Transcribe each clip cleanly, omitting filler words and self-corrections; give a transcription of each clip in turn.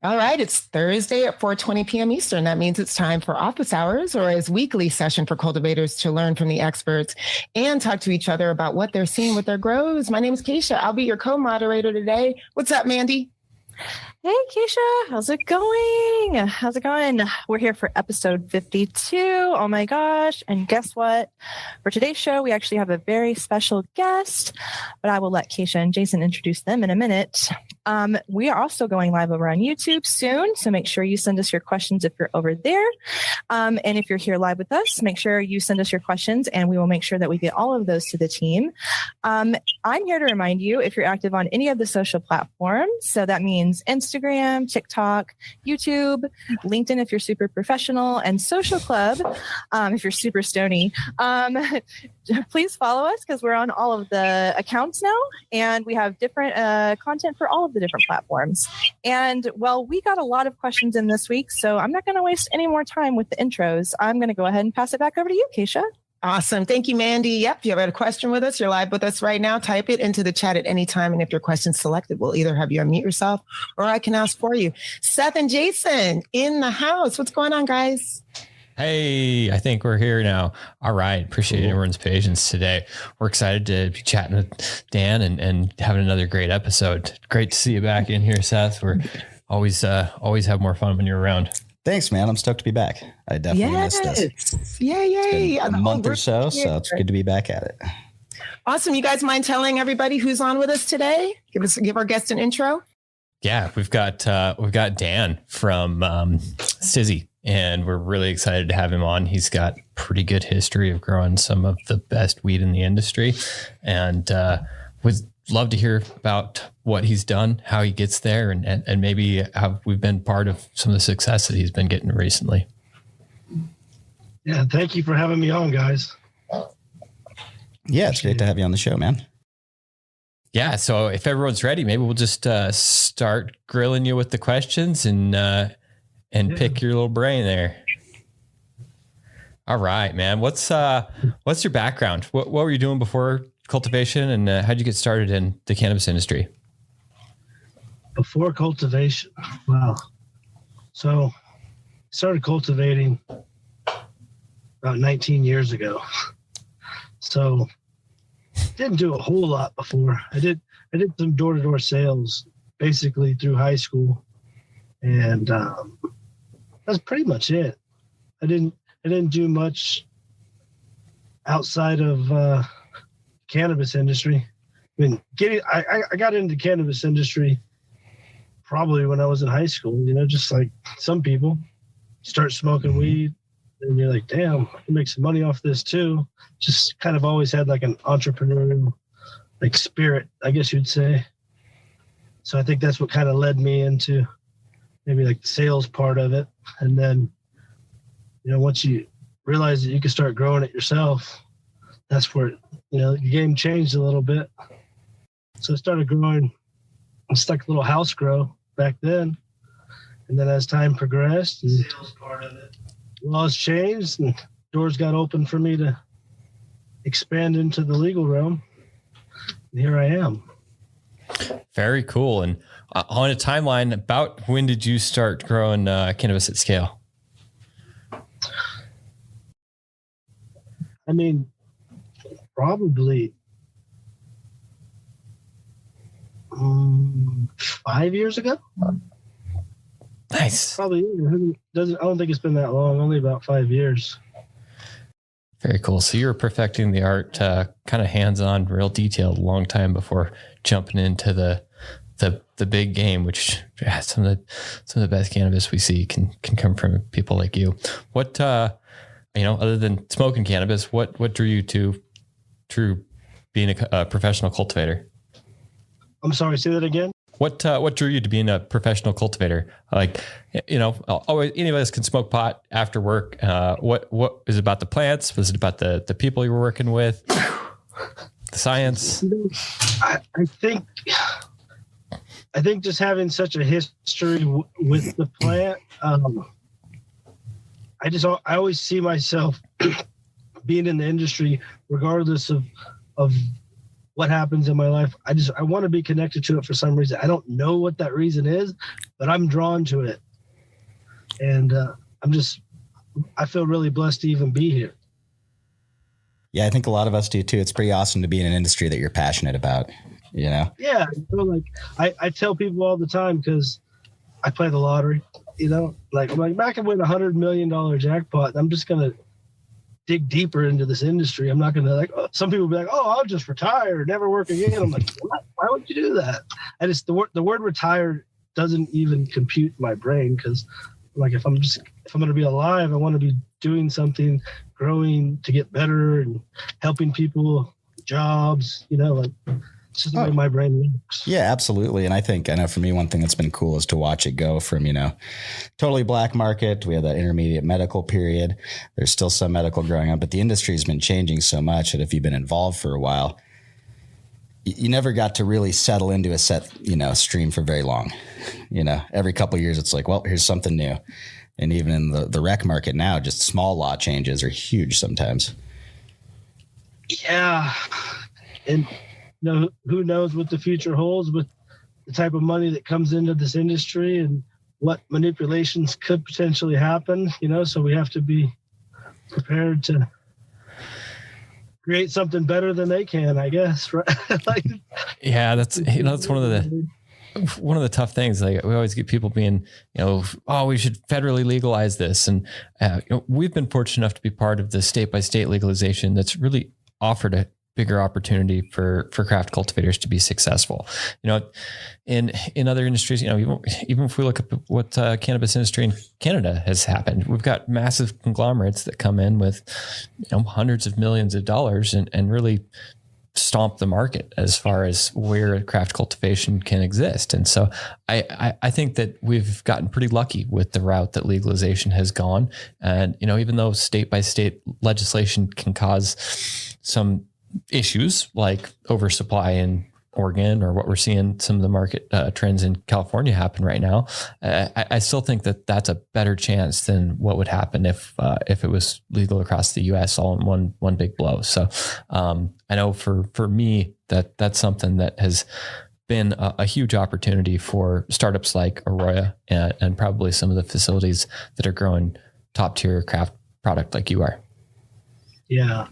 All right, it's Thursday at 4:20 p.m. Eastern. That means it's time for office hours, or a weekly session for cultivators to learn from the experts and talk to each other about what they're seeing with their grows. My name is Keisha. I'll be your co-moderator today. What's up, Mandy? Hey, Keisha, how's it going? How's it going? We're here for episode 52. Oh my gosh. And guess what? For today's show, we actually have a very special guest, but I will let Keisha and Jason introduce them in a minute. We are also going live over on YouTube soon, so make sure you send us your questions if you're over there. And if you're here live with us, make sure you send us your questions, and we will make sure that we get all of those to the team. I'm here to remind you, if you're active on any of the social platforms, so that means Instagram, TikTok, YouTube, LinkedIn if you're super professional, and Social Club if you're super stony. Please follow us because we're on all of the accounts now, and we have different content for all of the different platforms. And well, we got a lot of questions in this week, so I'm not going to waste any more time with the intros. I'm going to go ahead and pass it back over to you, Keisha. Awesome. Thank you, Mandy. Yep. If you have a question with us, you're live with us right now. Type it into the chat at any time. And if your question's selected, we'll either have you unmute yourself or I can ask for you. Seth and Jason in the house. What's going on, guys? Hey, I think we're here now. All right. Appreciate everyone's patience today. We're excited to be chatting with Dan and having another great episode. Great to see you back in here, Seth. We're always have more fun when you're around. Thanks, man. I'm stoked to be back. I definitely missed this. Yay. A month or so it's good to be back at it. Awesome. You guys mind telling everybody who's on with us today? Give our guest an intro. Yeah, we've got Dan from Sizzy, and we're really excited to have him on. He's got pretty good history of growing some of the best weed in the industry, and would love to hear about what he's done, how he gets there, and maybe how we've been part of some of the success that he's been getting recently. Yeah, thank you for having me on, guys. Yeah, it's great to have you on the show, man. Yeah, so if everyone's ready, maybe we'll just start grilling you with the questions and pick your little brain there. All right, man. What's your background? What were you doing before cultivation, and how'd you get started in the cannabis industry? Before cultivation, wow. So started cultivating about 19 years ago. So didn't do a whole lot before. I did some door-to-door sales basically through high school, and that's pretty much it. I didn't do much outside of cannabis industry. I mean, I got into cannabis industry probably when I was in high school, just like some people start smoking weed and you're like, damn, I can make some money off this too. Just kind of always had like an entrepreneurial like spirit, I guess you'd say. So I think that's what kind of led me into maybe like the sales part of it. And then, once you realize that you can start growing it yourself, that's where, the game changed a little bit. So I started growing, I stuck a little house grow back then. And then as time progressed, and sales part of it, laws changed and doors got open for me to expand into the legal realm. And here I am. Very cool. And on a timeline, about when did you start growing cannabis at scale? I mean, probably 5 years ago. Nice. Probably I don't think it's been that long. Only about 5 years. Very cool. So you were perfecting the art, kind of hands-on, real detailed, a long time before jumping into the big game, which some of the best cannabis we see can come from people like you. What other than smoking cannabis, what drew you to being a professional cultivator? I'm sorry, say that again. What drew you to being a professional cultivator? Like, always, any of us can smoke pot after work. What is it about the plants? Was it about the people you were working with? The science? I think just having such a history with the plant, I always see myself being in the industry, regardless of what happens in my life. I want to be connected to it for some reason. I don't know what that reason is, but I'm drawn to it. And I feel really blessed to even be here. Yeah, I think a lot of us do too. It's pretty awesome to be in an industry that you're passionate about, you know? Yeah. So like I tell people all the time, because I play the lottery, you know, like I'm like, I can win $100 million jackpot. I'm just going to dig deeper into this industry. I'm not going to some people be like, oh, I'll just retire, never work again. I'm like, why would you do that? I just, the word retired doesn't even compute in my brain, because like if I'm going to be alive, I want to be doing something, growing to get better and helping people, jobs, you know, like it's just the way my brain works. Yeah, absolutely. And I know for me, one thing that's been cool is to watch it go from, you know, totally black market. We have that intermediate medical period. There's still some medical growing up, but the industry has been changing so much that if you've been involved for a while, you never got to really settle into a set, you know, stream for very long. You know, every couple of years, it's like, well, here's something new. And even in the rec market now, just small law changes are huge sometimes. Yeah. And you know, who knows what the future holds with the type of money that comes into this industry and what manipulations could potentially happen, you know, so we have to be prepared to create something better than they can, I guess. Right? Yeah, that's one of the tough things. Like we always get people being, you know, oh, we should federally legalize this. And you know, we've been fortunate enough to be part of the state by state legalization that's really offered a bigger opportunity for craft cultivators to be successful. You know, in other industries, you know, even if we look at what cannabis industry in Canada has happened, we've got massive conglomerates that come in with, you know, hundreds of millions of dollars and really stomp the market as far as where craft cultivation can exist. And so I think that we've gotten pretty lucky with the route that legalization has gone. And, you know, even though state by state legislation can cause some issues like oversupply in Oregon, or what we're seeing some of the market trends in California happen right now, I still think that that's a better chance than what would happen if it was legal across the U.S. all in one big blow. So I know for me that's something that has been a huge opportunity for startups like AROYA and probably some of the facilities that are growing top tier craft product like you are. Yeah.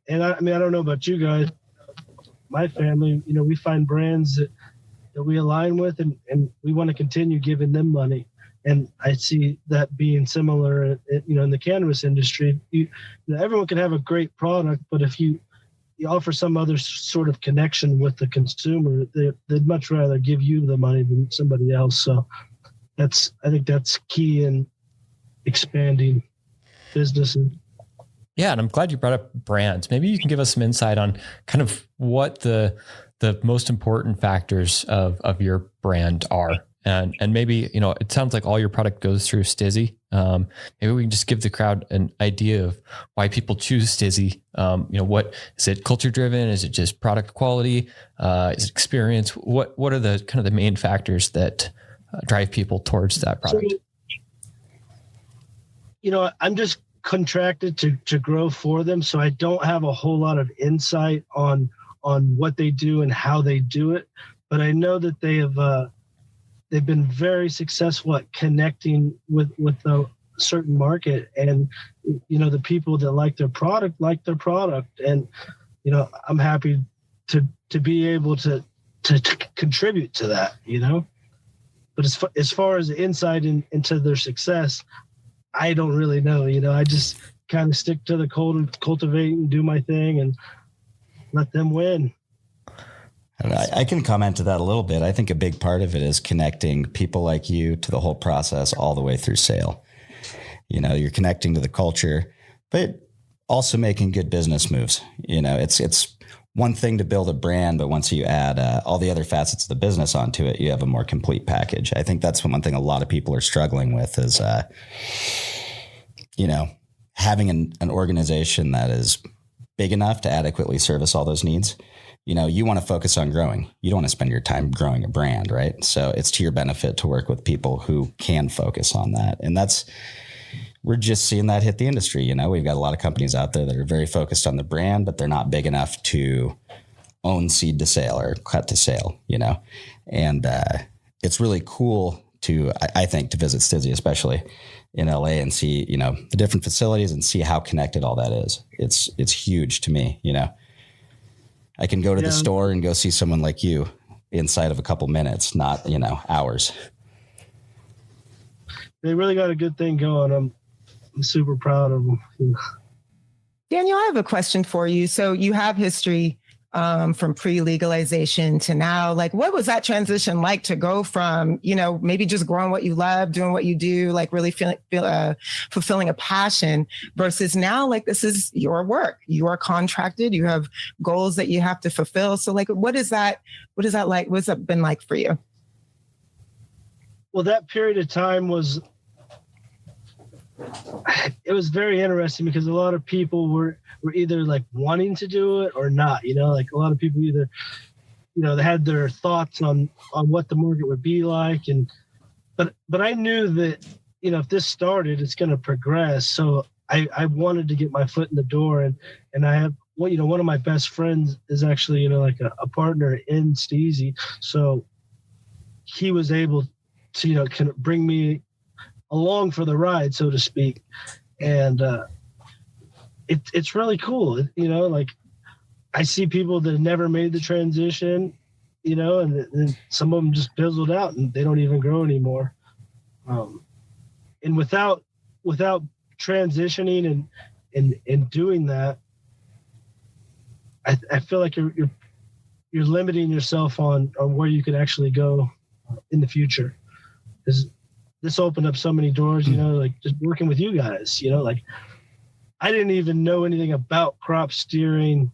And I mean, I don't know about you guys, my family, you know, we find brands that we align with and we want to continue giving them money. And I see that being similar, you know, in the cannabis industry. You know, everyone can have a great product, but if you offer some other sort of connection with the consumer, they'd much rather give you the money than somebody else. So I think that's key in expanding businesses. Yeah. And I'm glad you brought up brands. Maybe you can give us some insight on kind of what the most important factors of your brand are. And maybe, you know, it sounds like all your product goes through Stizzy. Maybe we can just give the crowd an idea of why people choose Stizzy. You know, what is it, culture driven? Is it just product quality? Is it experience? What are the kind of the main factors that drive people towards that product? So, you know, I'm just contracted to grow for them, so I don't have a whole lot of insight on what they do and how they do it, but I know that they've been very successful at connecting with a certain market, and you know, the people that like their product, and you know, I'm happy to be able to contribute to that, you know. But as far as the insight into their success, I don't really know. You know, I just kind of stick to the cultivate and do my thing and let them win. I can comment to that a little bit. I think a big part of it is connecting people like you to the whole process all the way through sale. You know, you're connecting to the culture, but also making good business moves. You know, it's one thing to build a brand, but once you add all the other facets of the business onto it, you have a more complete package. I think that's one thing a lot of people are struggling with is, you know, having an organization that is big enough to adequately service all those needs. You know, you want to focus on growing. You don't want to spend your time growing a brand, right? So it's to your benefit to work with people who can focus on that. And we're just seeing that hit the industry. You know, we've got a lot of companies out there that are very focused on the brand, but they're not big enough to own seed to sale or cut to sale, you know? And it's really cool I think, to visit Stizzy, especially in LA, and see, the different facilities and see how connected all that is. It's huge to me. I can go to the store and go see someone like you inside of a couple minutes, not, hours. They really got a good thing going. I'm super proud of them. Daniel, I have a question for you. So you have history from pre-legalization to now. Like, what was that transition like to go from, maybe just growing what you love, doing what you do, like really fulfilling a passion, versus now, like, this is your work. You are contracted. You have goals that you have to fulfill. So, like, what is that like? What's that been like for you? Well, that period of time it was very interesting because a lot of people were either like wanting to do it or not, like a lot of people either, they had their thoughts on what the market would be like. But I knew that, if this started, it's going to progress. So I wanted to get my foot in the door, and I have, one of my best friends is actually, like a partner in Steezy. So he was able to, kind of bring me along for the ride, so to speak. And it's really cool. Like, I see people that never made the transition, and some of them just fizzled out and they don't even grow anymore. And without transitioning and doing that, I feel like you're limiting yourself on where you could actually go in the future. This opened up so many doors, like just working with you guys, like I didn't even know anything about crop steering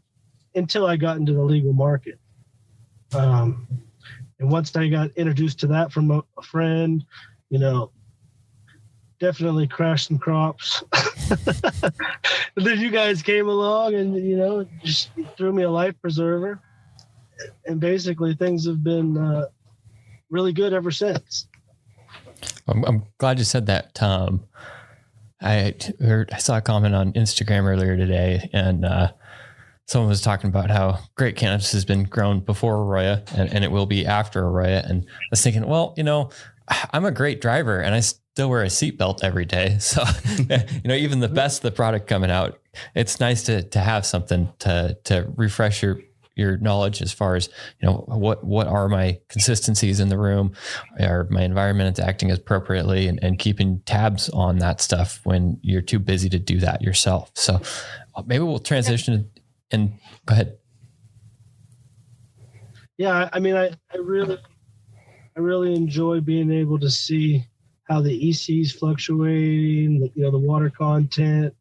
until I got into the legal market. And once I got introduced to that from a friend, definitely crashed some crops. And then you guys came along and, just threw me a life preserver. And basically things have been really good ever since. I'm glad you said that, Tom. I saw a comment on Instagram earlier today, and someone was talking about how great cannabis has been grown before AROYA and it will be after AROYA. And I was thinking, well, I'm a great driver and I still wear a seatbelt every day. So, even the best of the product coming out, it's nice to have something to refresh your knowledge as far as, what are my consistencies in the room, are my environment acting appropriately, and keeping tabs on that stuff when you're too busy to do that yourself. So maybe we'll transition and go ahead. Yeah. I mean, I really enjoy being able to see how the EC's fluctuating, the water content,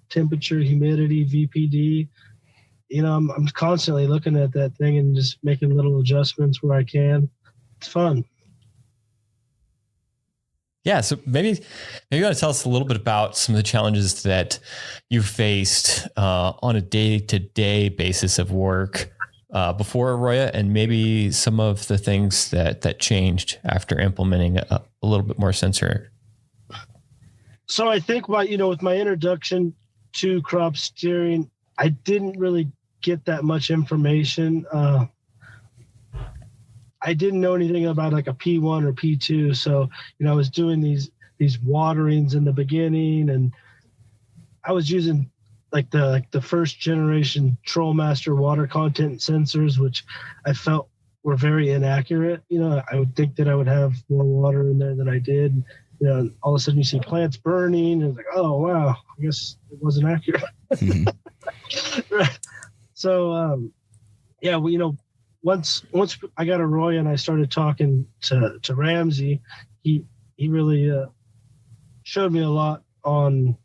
temperature, humidity, VPD. I'm constantly looking at that thing and just making little adjustments where I can. It's fun. Yeah. So maybe you want to tell us a little bit about some of the challenges that you faced on a day-to-day basis of work before AROYA, and maybe some of the things that changed after implementing a little bit more sensor. So I think with my introduction to crop steering, I didn't really get that much information. I didn't know anything about like a P1 or P2. So, I was doing these waterings in the beginning, and I was using like the first generation Trollmaster water content sensors, which I felt were very inaccurate. I would think that I would have more water in there than I did. All of a sudden you see plants burning, and it's like, oh wow, I guess it wasn't accurate. Mm-hmm. Right. So, once I got AROYA and I started talking to Ramsey, he really showed me a lot on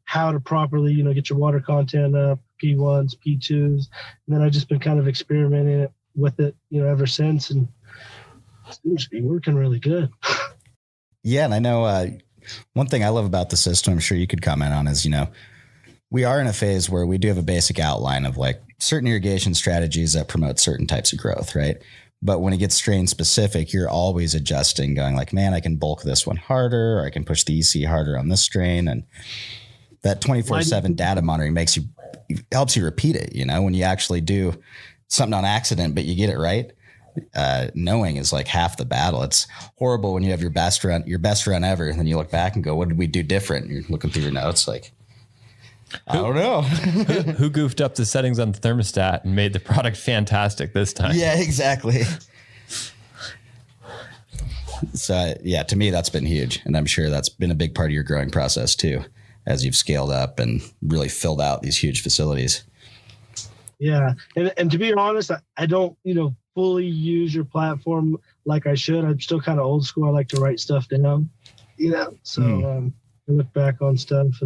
how to properly, get your water content up, P1s, P2s. And then I've just been kind of experimenting with it, ever since. And it seems to be working really good. Yeah. And I know one thing I love about the system, I'm sure you could comment on, is, we are in a phase where we do have a basic outline of like certain irrigation strategies that promote certain types of growth, right? But when it gets strain specific, you're always adjusting, going like, man, I can bulk this one harder, or I can push the EC harder on this strain. And that 24/7 data monitoring helps you repeat it. When you actually do something on accident, but you get it right, knowing is like half the battle. It's horrible when you have your best run ever, and then you look back and go, what did we do different? And you're looking through your notes like, I don't know. who goofed up the settings on the thermostat and made the product fantastic this time? Yeah, exactly. So yeah, to me, that's been huge. And I'm sure that's been a big part of your growing process too, as you've scaled up and really filled out these huge facilities. Yeah. And to be honest, I don't, fully use your platform like I should. I'm still kind of old school. I like to write stuff down, so I look back on stuff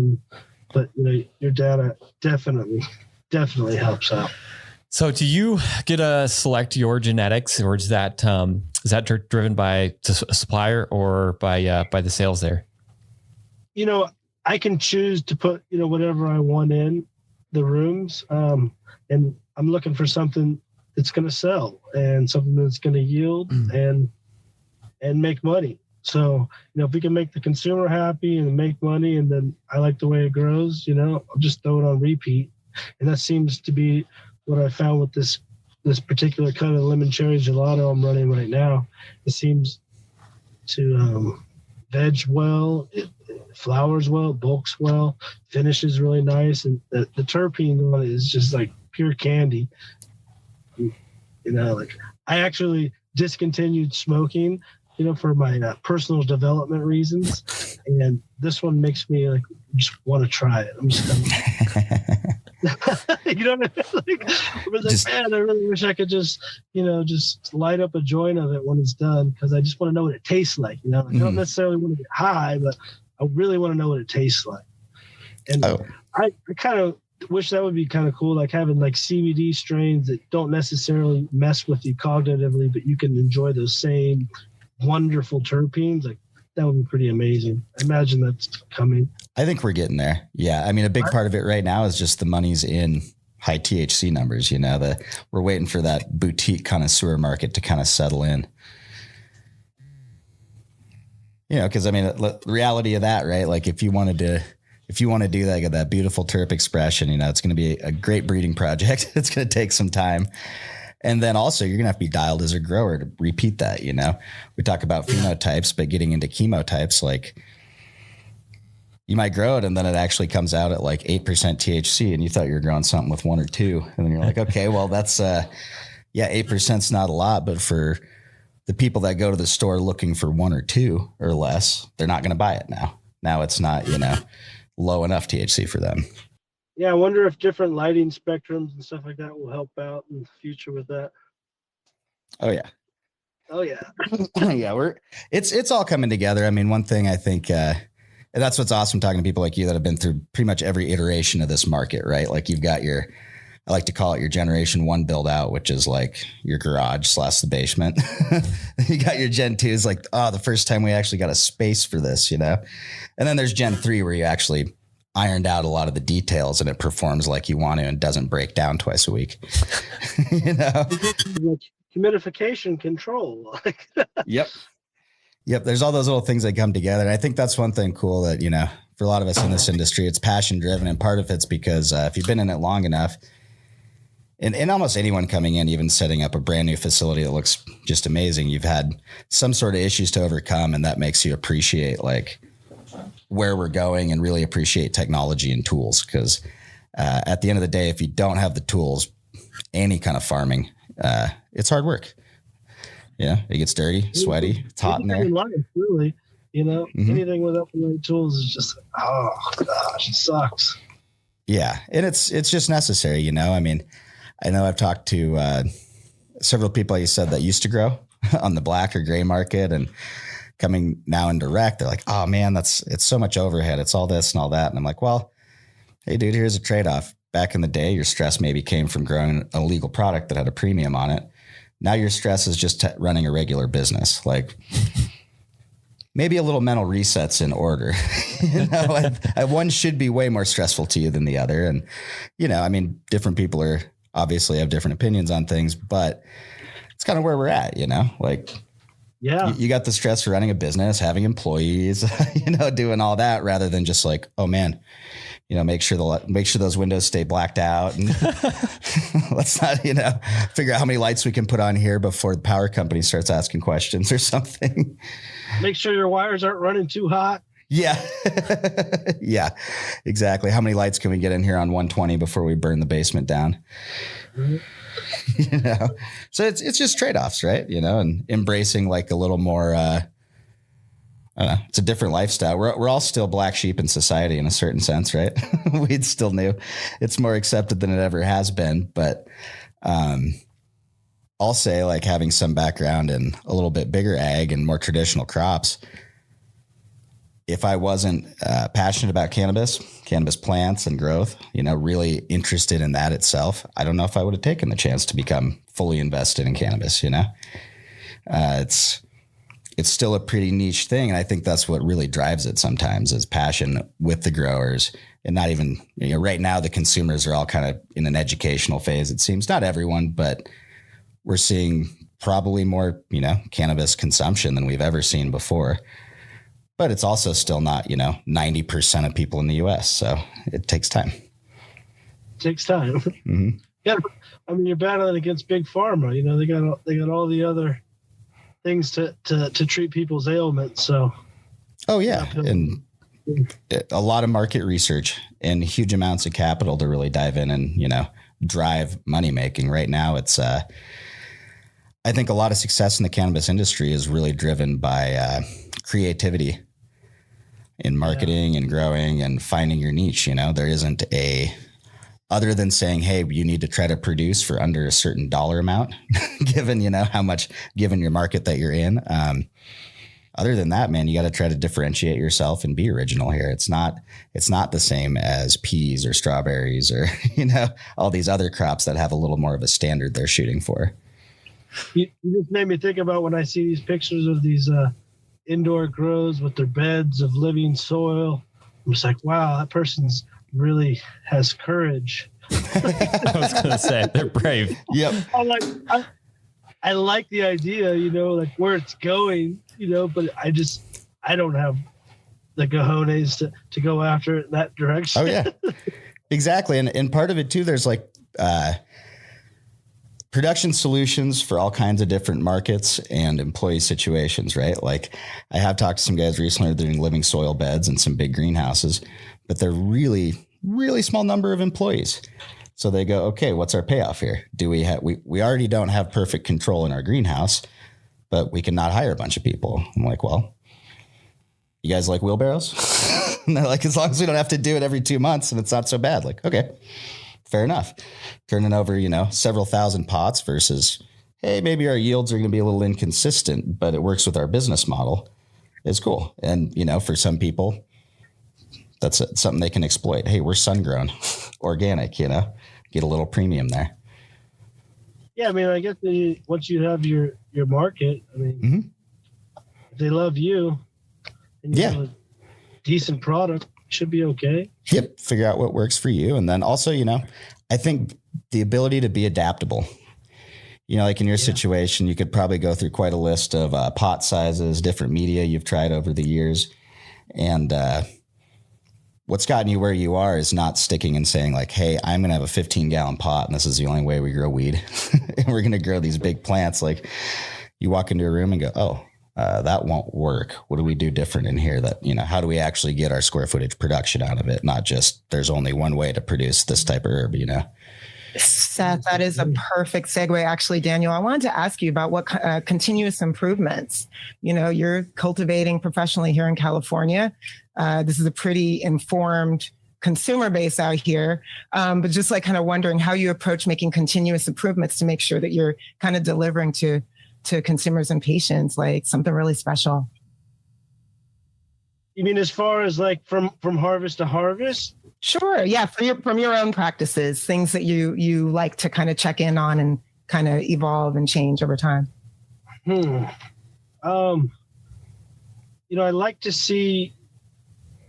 but your data definitely helps out. So do you get to select your genetics, or is that driven by a supplier or by the sales there? I can choose to put, whatever I want in the rooms. And I'm looking for something that's going to sell and something that's going to yield and make money. So, if we can make the consumer happy and make money, and then I like the way it grows, I'll just throw it on repeat. And that seems to be what I found with this particular kind of lemon cherry gelato I'm running right now. It seems to veg well, it flowers well, bulks well, finishes really nice, and the terpene on it is just like pure candy. I actually discontinued smoking, for my personal development reasons, and this one makes me just want to try it. I'm just man, I really wish I could just light up a joint of it when it's done, because I just want to know what it tastes like. I don't necessarily want to get high, but I really want to know what it tastes like. And I kind of wish that would be kind of cool, like having CBD strains that don't necessarily mess with you cognitively, but you can enjoy those same wonderful terpenes. That would be pretty amazing. I imagine that's coming. I think we're getting there. Yeah. I mean, a big part of it right now is just the money's in high THC numbers. We're waiting for that boutique connoisseur market to kind of settle in. Because the reality of that, right? Like if you want to do that beautiful terp expression, it's going to be a great breeding project. It's going to take some time. And then also you're going to have to be dialed as a grower to repeat that. We talk about phenotypes, but getting into chemotypes, like you might grow it and then it actually comes out at 8% THC, and you thought you were growing something with 1 or 2. And then you're like, okay, well that's, 8% is not a lot, but for the people that go to the store looking for 1 or 2 or less, they're not going to buy it now. Now it's not, low enough THC for them. Yeah, I wonder if different lighting spectrums and stuff like that will help out in the future with that. Oh yeah. Yeah, it's all coming together. I mean, one thing I think, and that's what's awesome talking to people like you that have been through pretty much every iteration of this market, right? Like you've got I like to call it your generation 1 build out, which is like your garage / the basement. You got your gen 2 is the first time we actually got a space for this, And then there's gen 3 where you actually ironed out a lot of the details and it performs like you want to and doesn't break down twice a week. Humidification control. Yep. There's all those little things that come together. And I think that's one thing cool that, for a lot of us in this industry, it's passion driven. And part of it's because if you've been in it long enough, and almost anyone coming in, even setting up a brand new facility that looks just amazing, you've had some sort of issues to overcome. And that makes you appreciate where we're going and really appreciate technology and tools. Because at the end of the day, if you don't have the tools, any kind of farming, it's hard work. Yeah, it gets dirty, sweaty, it's hot in there. Life, really, anything without the right tools is just, oh gosh, it sucks. Yeah, and it's just necessary, I mean, I know I've talked to several people, like you said, that used to grow on the black or gray market, and coming now in direct, they're like, oh man, it's so much overhead. It's all this and all that. And I'm like, well, hey dude, here's a trade-off. Back in the day, your stress maybe came from growing a legal product that had a premium on it. Now your stress is just running a regular business. Maybe a little mental resets in order. One should be way more stressful to you than the other. And, I mean, different people obviously have different opinions on things, but it's kind of where we're at, Yeah. You got the stress for running a business, having employees, doing all that rather than just like, oh man, make sure those windows stay blacked out and let's not, figure out how many lights we can put on here before the power company starts asking questions or something. Make sure your wires aren't running too hot. Yeah. Yeah, exactly. How many lights can we get in here on 120 before we burn the basement down? Mm-hmm. So it's just trade-offs, right? And embracing like a little more, I don't know, it's a different lifestyle. We're all still black sheep in society in a certain sense, right? Weed still new. It's more accepted than it ever has been. But I'll say like having some background in a little bit bigger ag and more traditional crops, if I wasn't passionate about cannabis plants and growth, really interested in that itself, I don't know if I would have taken the chance to become fully invested in cannabis. It's still a pretty niche thing. And I think that's what really drives it sometimes is passion with the growers and not even, right now the consumers are all kind of in an educational phase. It seems not everyone, but we're seeing probably more, cannabis consumption than we've ever seen before. But it's also still not, 90% of people in the U.S. So it takes time. Mm-hmm. Yeah, you're battling against big pharma. They got all the other things to treat people's ailments. So. Oh yeah, and a lot of market research and huge amounts of capital to really dive in and drive money making. Right now, it's I think a lot of success in the cannabis industry is really driven by creativity in marketing and growing and finding your niche. There isn't other than saying, hey, you need to try to produce for under a certain dollar amount, given your market that you're in. Other than that, man, you got to try to differentiate yourself and be original here. It's not the same as peas or strawberries or, all these other crops that have a little more of a standard they're shooting for. You just made me think about when I see these pictures of these indoor grows with their beds of living soil. I'm just like, wow, that person's really has courage. I was going to say they're brave. Yep. I like the idea, like where it's going, but I don't have the cojones to go after it in that direction. Oh yeah, exactly. And part of it too, there's like, production solutions for all kinds of different markets and employee situations, right? Like I have talked to some guys recently doing living soil beds and some big greenhouses, but they're really, really small number of employees. So they go, okay, what's our payoff here? Do we have, we already don't have perfect control in our greenhouse, but we can not hire a bunch of people. I'm like, well, you guys like wheelbarrows? And they're like, as long as we don't have to do it every 2 months and it's not so bad. Like, okay. Fair enough. Turning over, several thousand pots versus, hey, maybe our yields are going to be a little inconsistent, but it works with our business model is cool. And, for some people, that's something they can exploit. Hey, we're sun-grown, organic, get a little premium there. Yeah, I guess once you have your market, mm-hmm. If they love you and you have a decent product, should be okay. Yep. Figure out what works for you. And then also, I think the ability to be adaptable, like in your situation, you could probably go through quite a list of pot sizes, different media you've tried over the years. And what's gotten you where you are is not sticking and saying like, hey, I'm going to have a 15-gallon pot and this is the only way we grow weed. And we're going to grow these big plants. Like you walk into a room and go, oh, that won't work. What do we do different in here that, how do we actually get our square footage production out of it? Not just there's only one way to produce this type of herb, Seth, that is a perfect segue. Actually, Daniel, I wanted to ask you about what continuous improvements, you're cultivating professionally here in California. This is a pretty informed consumer base out here. But just like kind of wondering how you approach making continuous improvements to make sure that you're kind of delivering to consumers and patients, like something really special. You mean as far as like from harvest to harvest? Sure. Yeah. From your own practices, things that you like to kind of check in on and kind of evolve and change over time. I like to see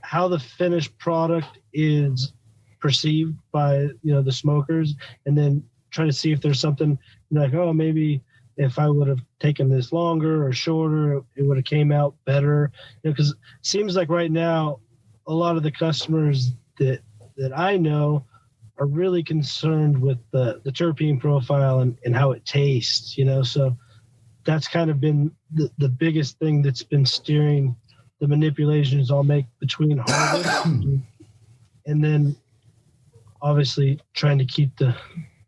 how the finished product is perceived by, the smokers, and then try to see if there's something like, oh, maybe if I would have taken this longer or shorter, it would have came out better. Because it seems like right now, a lot of the customers that I know are really concerned with the terpene profile and how it tastes, so that's kind of been the biggest thing that's been steering the manipulations I'll make between harvest and then obviously trying to keep the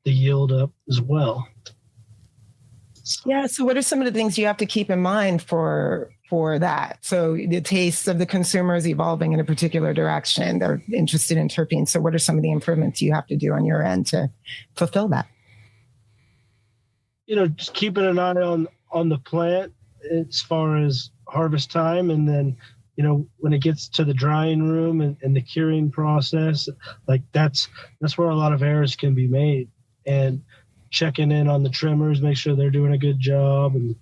yield up as well. Yeah. So what are some of the things you have to keep in mind for that? So the tastes of the consumers evolving in a particular direction. They're interested in terpenes. So what are some of the improvements you have to do on your end to fulfill that? Just keeping an eye on the plant as far as harvest time. And then, when it gets to the drying room and the curing process, like that's where a lot of errors can be made. And checking in on the trimmers, make sure they're doing a good job and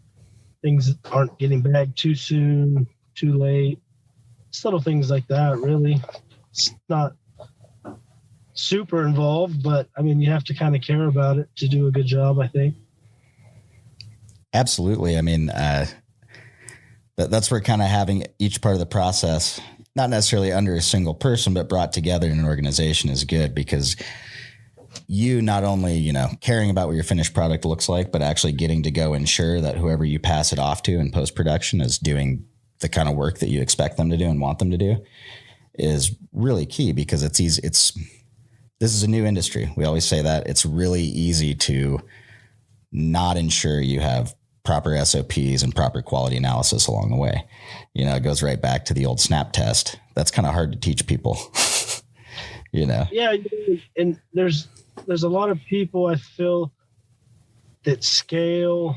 things aren't getting bagged too soon, too late. It's little things like that, really. It's not super involved, but I mean, you have to kind of care about it to do a good job, I think. Absolutely. I mean, that's where kind of having each part of the process, not necessarily under a single person, but brought together in an organization is good, because you not only, caring about what your finished product looks like, but actually getting to go ensure that whoever you pass it off to in post-production is doing the kind of work that you expect them to do and want them to do is really key, because it's easy. This is a new industry. We always say that it's really easy to not ensure you have proper SOPs and proper quality analysis along the way. It goes right back to the old SNAP test. That's kind of hard to teach people, Yeah. And there's a lot of people I feel that scale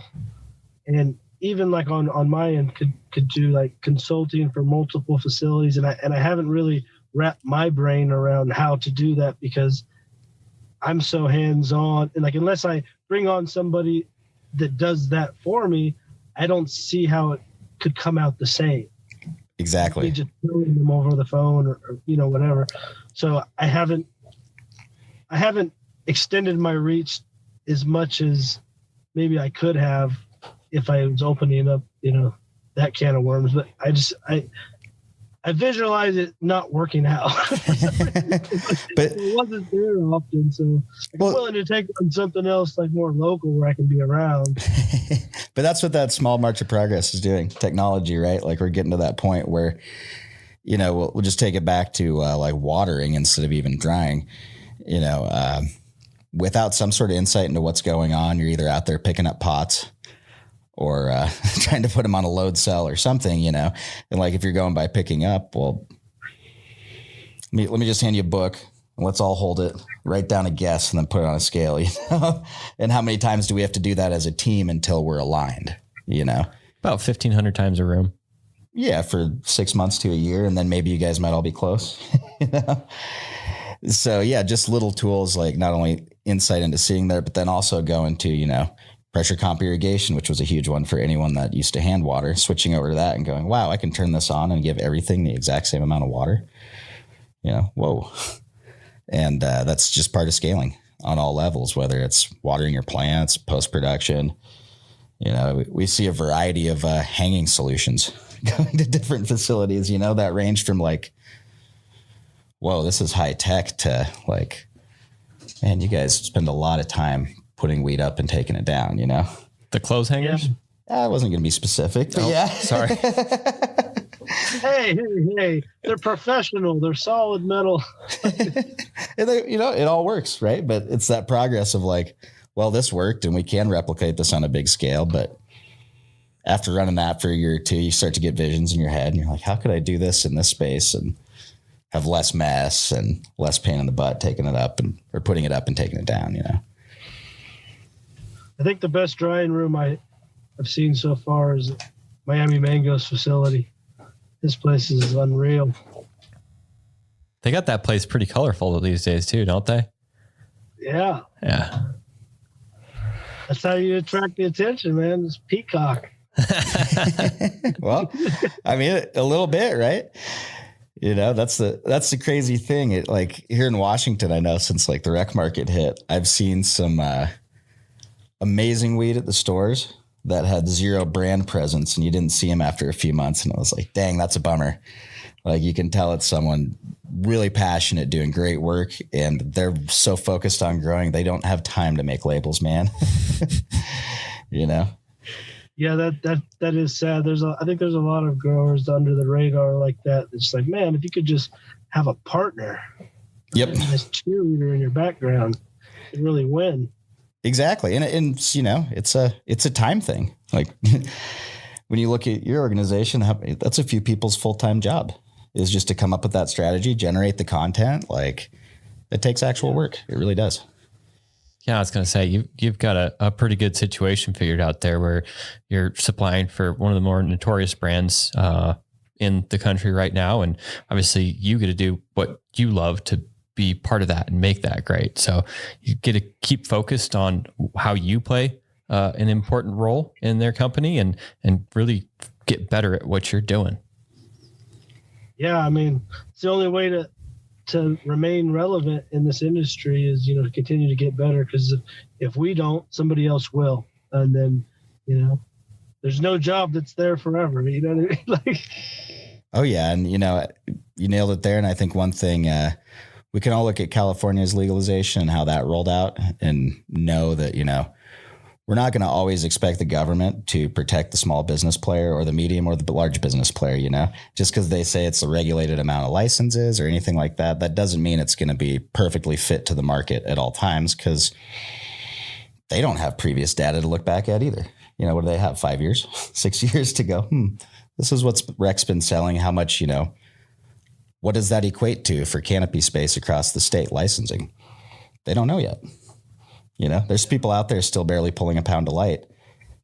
and even like on my end could do like consulting for multiple facilities. And I haven't really wrapped my brain around how to do that, because I'm so hands-on, and like, unless I bring on somebody that does that for me, I don't see how it could come out the same. Exactly. Just telling them over the phone or whatever. So I haven't extended my reach as much as maybe I could have if I was opening up, that can of worms. But I visualize it not working out. But it wasn't there often, so I'm willing to take on something else like more local where I can be around. But that's what that small march of progress is doing. Technology, right? Like, we're getting to that point where, we'll just take it back to like watering instead of even drying. Without some sort of insight into what's going on, you're either out there picking up pots or trying to put them on a load cell or something, and like, if you're going by picking up, well, let me just hand you a book and let's all hold it, write down a guess, and then put it on a scale, and how many times do we have to do that as a team until we're aligned, About 1,500 times a room. Yeah. For 6 months to a year. And then maybe you guys might all be close, So yeah, just little tools, like not only insight into seeing there, but then also going to, pressure comp irrigation, which was a huge one for anyone that used to hand water, switching over to that and going, wow, I can turn this on and give everything the exact same amount of water. Whoa. And that's just part of scaling on all levels, whether it's watering your plants, post-production. We see a variety of hanging solutions going to different facilities, that range from like, whoa, this is high tech, to like, man, you guys spend a lot of time putting weed up and taking it down, The clothes hangers? Yeah. I wasn't going to be specific, but yeah. Sorry. Hey, they're professional. They're solid metal. And it all works, right? But it's that progress of like, well, this worked and we can replicate this on a big scale. But after running that for a year or two, you start to get visions in your head and you're like, how could I do this in this space and have less mess and less pain in the butt taking it up or putting it up and taking it down, I think the best drying room I've seen so far is Miami Mango's facility. This place is unreal. They got that place pretty colorful these days too, don't they? Yeah. Yeah. That's how you attract the attention, man. It's peacock. Well, I mean, a little bit, right? That's the crazy thing. It, like, here in Washington, I know since like the rec market hit, I've seen some amazing weed at the stores that had zero brand presence, and you didn't see them after a few months. And it was like, dang, that's a bummer. Like, you can tell it's someone really passionate doing great work, and they're so focused on growing, they don't have time to make labels, man. You know? Yeah, that is sad. I think there's a lot of growers under the radar like that. It's like, man, if you could just have a partner, yep, and this cheerleader in your background, you really win. Exactly. And you know, it's a time thing. Like, when you look at your organization, that's a few people's full-time job, is just to come up with that strategy, generate the content. Like, it takes actual work. It really does. Yeah, I was going to say, you've got a pretty good situation figured out there, where you're supplying for one of the more notorious brands in the country right now. And obviously you get to do what you love to be part of that and make that great. So you get to keep focused on how you play an important role in their company, and really get better at what you're doing. Yeah, I mean, it's the only way to remain relevant in this industry is, you know, to continue to get better, because if we don't, somebody else will. And then, you know, there's no job that's there forever. You know what I mean? Like, oh yeah. And, you know, you nailed it there. And I think one thing, we can all look at California's legalization and how that rolled out, and know that, you know, we're not going to always expect the government to protect the small business player or the medium or the large business player, you know, just because they say it's a regulated amount of licenses or anything like that. That doesn't mean it's going to be perfectly fit to the market at all times, because they don't have previous data to look back at either. You know, what do they have? 5 years, 6 years to go? This is what's Rec's been selling. How much, you know, what does that equate to for canopy space across the state licensing? They don't know yet. You know, there's people out there still barely pulling a pound of light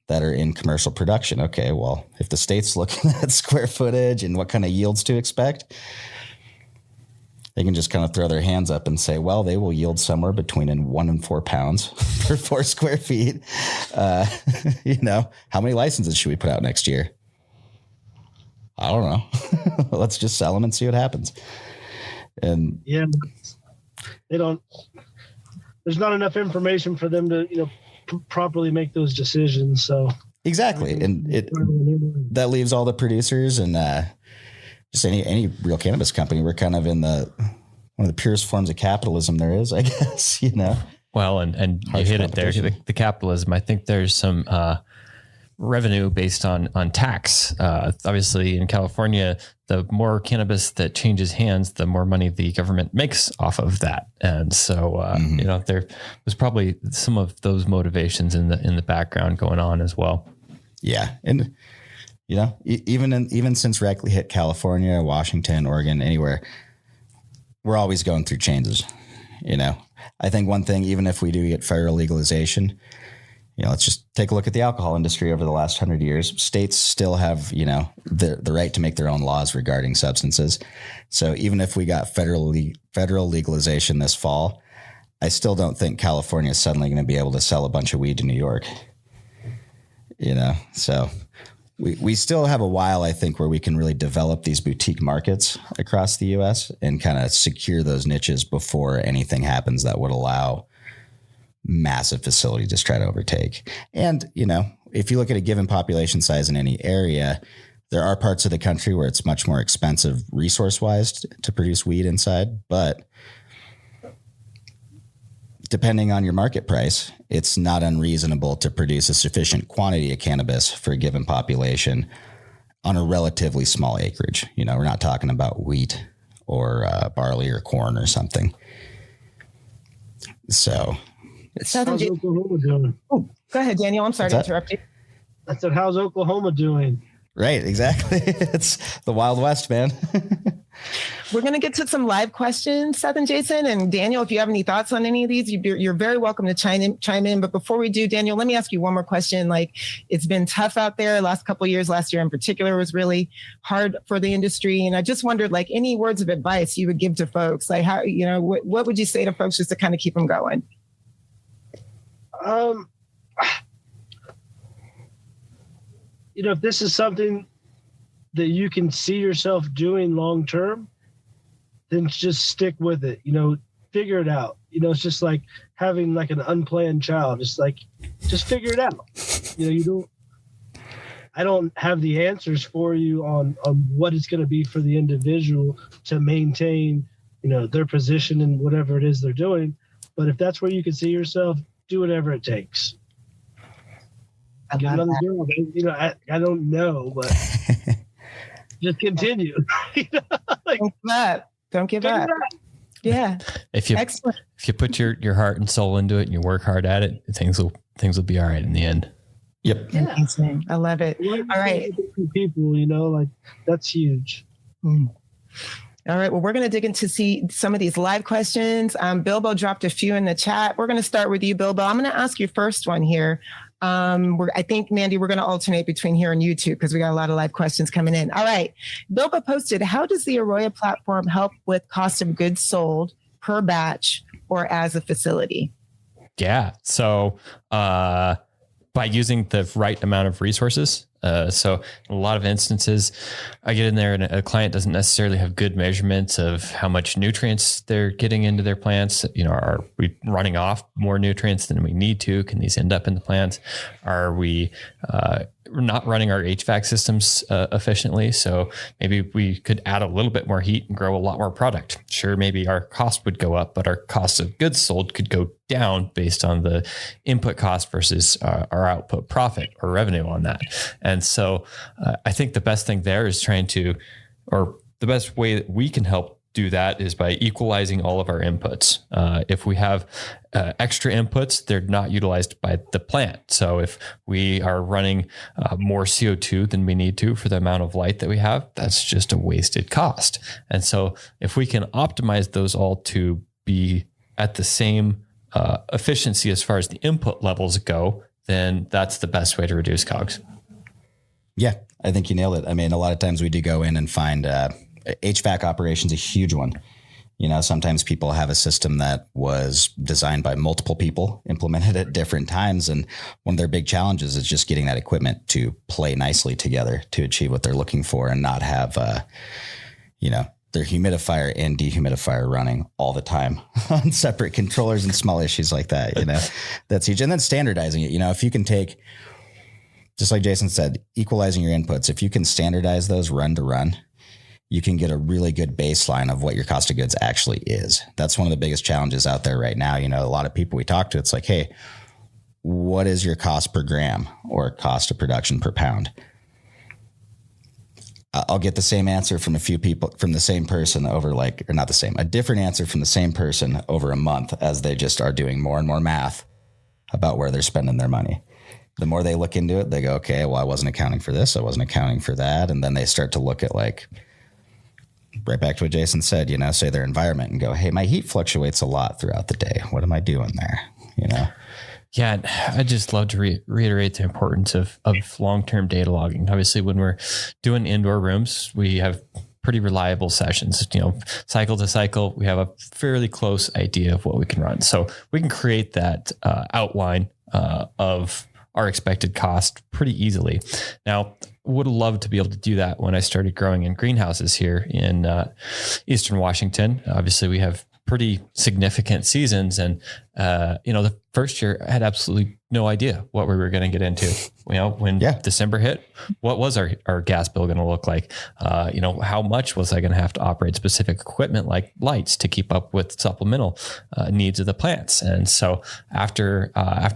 that are in commercial production. Okay, well, if the state's looking at square footage and what kind of yields to expect, they can just kind of throw their hands up and say, well, they will yield somewhere between 1 and 4 pounds per 4 square feet. You know, how many licenses should we put out next year? I don't know. Let's just sell them and see what happens. And yeah, they don't. There's not enough information for them to, you know, properly make those decisions. So exactly, and that leaves all the producers and just any real cannabis company. We're kind of in one of the purest forms of capitalism there is, I guess. You know. Well, and you hit it there. The capitalism. I think there's some revenue based on tax. Obviously, in California, the more cannabis that changes hands, the more money the government makes off of that. And so, you know, there was probably some of those motivations in the background going on as well. Yeah, and you know, even since Rec hit California, Washington, Oregon, anywhere, we're always going through changes. You know, I think one thing, even if we do get federal legalization, you know, let's just take a look at the alcohol industry over the last 100 years. States still have, you know, the right to make their own laws regarding substances. So even if we got federal legalization this fall, I still don't think California is suddenly going to be able to sell a bunch of weed to New York. You know, so we still have a while, I think, where we can really develop these boutique markets across the U.S. and kind of secure those niches before anything happens that would allow massive facility just try to overtake. And, you know, if you look at a given population size in any area, there are parts of the country where it's much more expensive resource-wise to produce weed inside. But depending on your market price, it's not unreasonable to produce a sufficient quantity of cannabis for a given population on a relatively small acreage. You know, we're not talking about wheat or barley or corn or something. So... How's Oklahoma doing? Oh, go ahead, Daniel. I'm sorry to interrupt you. I said, how's Oklahoma doing? Right, exactly. It's the Wild West, man. We're going to get to some live questions, Seth and Jason. And Daniel, if you have any thoughts on any of these, you're very welcome to chime in. But before we do, Daniel, let me ask you one more question. Like, it's been tough out there last couple of years. Last year in particular was really hard for the industry. And I just wondered, like, any words of advice you would give to folks? Like, how, you know, what would you say to folks just to kind of keep them going? You know, if this is something that you can see yourself doing long term, then just stick with it. You know, figure it out. You know, it's just like having like an unplanned child. It's like just figure it out. I don't have the answers for you on what it's going to be for the individual to maintain, their position in whatever it is they're doing. But if that's where you can see yourself, do whatever it takes. Get another job. I don't know, but just continue. Don't give up. Yeah. If you put your heart and soul into it and you work hard at it, things will be all right in the end. Yep. Yeah. I love it. All right. People, that's huge. Mm. All right. Well, we're going to dig into some of these live questions. Bilbo dropped a few in the chat. We're going to start with you, Bilbo. I'm going to ask you first one here. I think, Mandy, we're going to alternate between here and YouTube because we got a lot of live questions coming in. All right. Bilbo posted, how does the AROYA platform help with cost of goods sold per batch or as a facility? Yeah. So, by using the right amount of resources. So in a lot of instances, I get in there and a client doesn't necessarily have good measurements of how much nutrients they're getting into their plants. Are we running off more nutrients than we need to? Can these end up in the plants? Are we not running our HVAC systems efficiently? So maybe we could add a little bit more heat and grow a lot more product. Sure, maybe our cost would go up, but our cost of goods sold could go down based on the input cost versus our output profit or revenue on that. And so I think the best thing there is the best way that we can help do that is by equalizing all of our inputs. If we have extra inputs, they're not utilized by the plant. So if we are running more CO2 than we need to for the amount of light that we have, that's just a wasted cost. And so if we can optimize those all to be at the same efficiency as far as the input levels go, then that's the best way to reduce COGS. Yeah, I think you nailed it. I mean, a lot of times we do go in and find HVAC operations a huge one. Sometimes people have a system that was designed by multiple people, implemented at different times. And one of their big challenges is just getting that equipment to play nicely together to achieve what they're looking for and not have, their humidifier and dehumidifier running all the time on separate controllers and small issues like that. That's huge. And then standardizing it, if you can take, just like Jason said, equalizing your inputs, if you can standardize those run to run, you can get a really good baseline of what your cost of goods actually is. That's one of the biggest challenges out there right now. A lot of people we talk to, it's like, hey, what is your cost per gram or cost of production per pound? I'll get the same answer from a few people from the same person a different answer from the same person over a month as they just are doing more and more math about where they're spending their money. The more they look into it, they go, okay, well, I wasn't accounting for this. I wasn't accounting for that. And then they start to look at right back to what Jason said, say their environment and go, hey, my heat fluctuates a lot throughout the day. What am I doing there? Yeah, I just love to reiterate the importance of long-term data logging. Obviously, when we're doing indoor rooms, we have pretty reliable sessions. Cycle to cycle, we have a fairly close idea of what we can run. So we can create that outline of our expected cost pretty easily. Now, would have loved to be able to do that when I started growing in greenhouses here in Eastern Washington. Obviously, we have pretty significant seasons. And, the first year I had absolutely no idea what we were going to get into. When December hit, what was our gas bill going to look like? How much was I going to have to operate specific equipment like lights to keep up with supplemental needs of the plants? And so after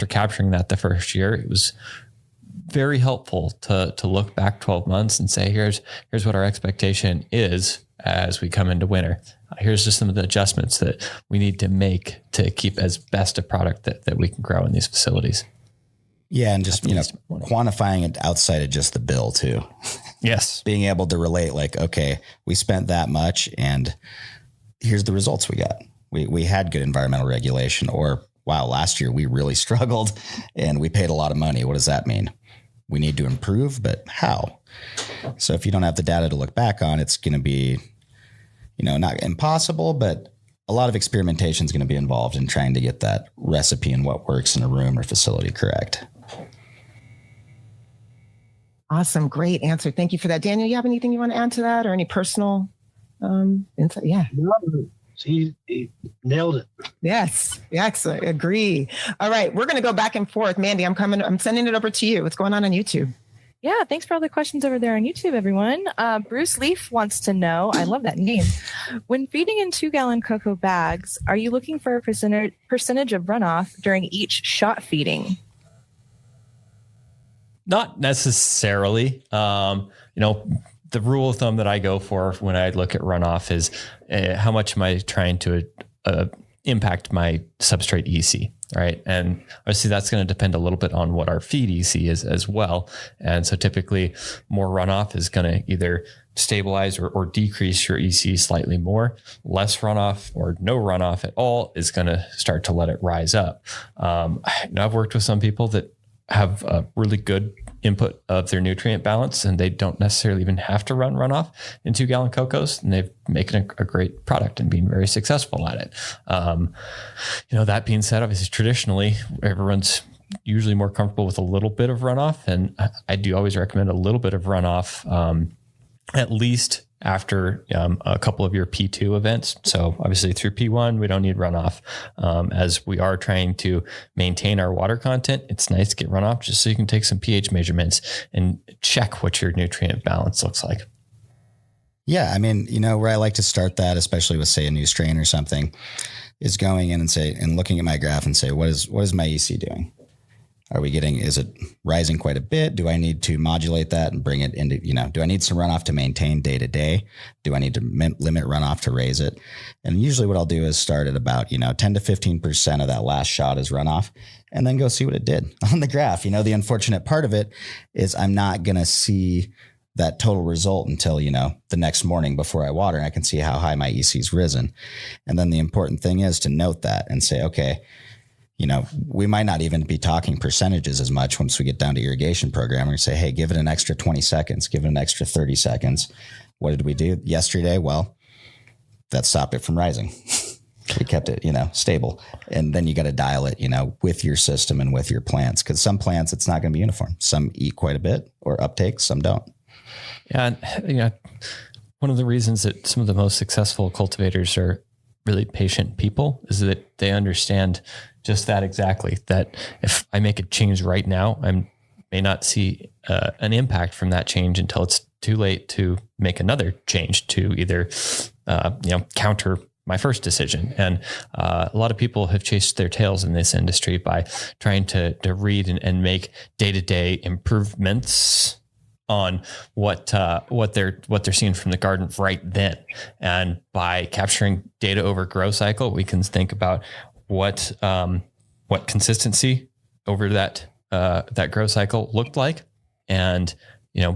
capturing that the first year, it was very helpful to look back 12 months and say, here's what our expectation is as we come into winter. Here's just some of the adjustments that we need to make to keep as best a product that we can grow in these facilities. Yeah. And just, quantifying it outside of just the bill too. Yes. Being able to relate okay, we spent that much and here's the results we got. We had good environmental regulation, or wow, last year we really struggled and we paid a lot of money. What does that mean? We need to improve, but how? So if you don't have the data to look back on, it's going to be, not impossible, but a lot of experimentation is going to be involved in trying to get that recipe and what works in a room or facility correct. Awesome. Great answer. Thank you for that. Daniel, you have anything you want to add to that or any personal insight? Yeah. So he nailed it. Yes, I agree. All right, we're going to go back and forth. Mandy, I'm sending it over to you. What's going on YouTube? Yeah, thanks for all the questions over there on YouTube, everyone. Bruce Leaf wants to know, I love that name. When feeding in 2-gallon cocoa bags, are you looking for a percentage of runoff during each shot feeding? Not necessarily. The rule of thumb that I go for when I look at runoff is how much am I trying to impact my substrate EC, right? And obviously that's going to depend a little bit on what our feed EC is as well. And so typically more runoff is going to either stabilize or decrease your EC slightly more. Less runoff or no runoff at all is going to start to let it rise up. I've worked with some people that have a really good input of their nutrient balance, and they don't necessarily even have to run runoff in 2-gallon cocos, and they've making a great product and being very successful at it. That being said, obviously traditionally everyone's usually more comfortable with a little bit of runoff, and I do always recommend a little bit of runoff, at least after a couple of your P2 events. So obviously through P1, we don't need runoff. As we are trying to maintain our water content, it's nice to get runoff just so you can take some pH measurements and check what your nutrient balance looks like. Yeah. I mean, where I like to start that, especially with say a new strain or something, is going in and looking at my graph and say, what is my EC doing? Is it rising quite a bit? Do I need to modulate that and bring it into, do I need some runoff to maintain day to day? Do I need to limit runoff to raise it? And usually what I'll do is start at about, 10 to 15% of that last shot is runoff, and then go see what it did on the graph. The unfortunate part of it is I'm not going to see that total result until, the next morning before I water, and I can see how high my EC's risen. And then the important thing is to note that and say, okay, we might not even be talking percentages as much once we get down to irrigation program. We're going to say, hey, give it an extra 20 seconds, give it an extra 30 seconds. What did we do yesterday? Well, that stopped it from rising. We kept it, stable. And then you got to dial it, with your system and with your plants. Because some plants, it's not going to be uniform. Some eat quite a bit or uptake, some don't. Yeah. And, one of the reasons that some of the most successful cultivators are really patient people is that they understand just that exactly, that if I make a change right now, I may not see an impact from that change until it's too late to make another change to either, counter my first decision. And a lot of people have chased their tails in this industry by trying to read and make day-to-day improvements on what they're seeing from the garden right then. And by capturing data over grow cycle, we can think about what consistency over that grow cycle looked like. And,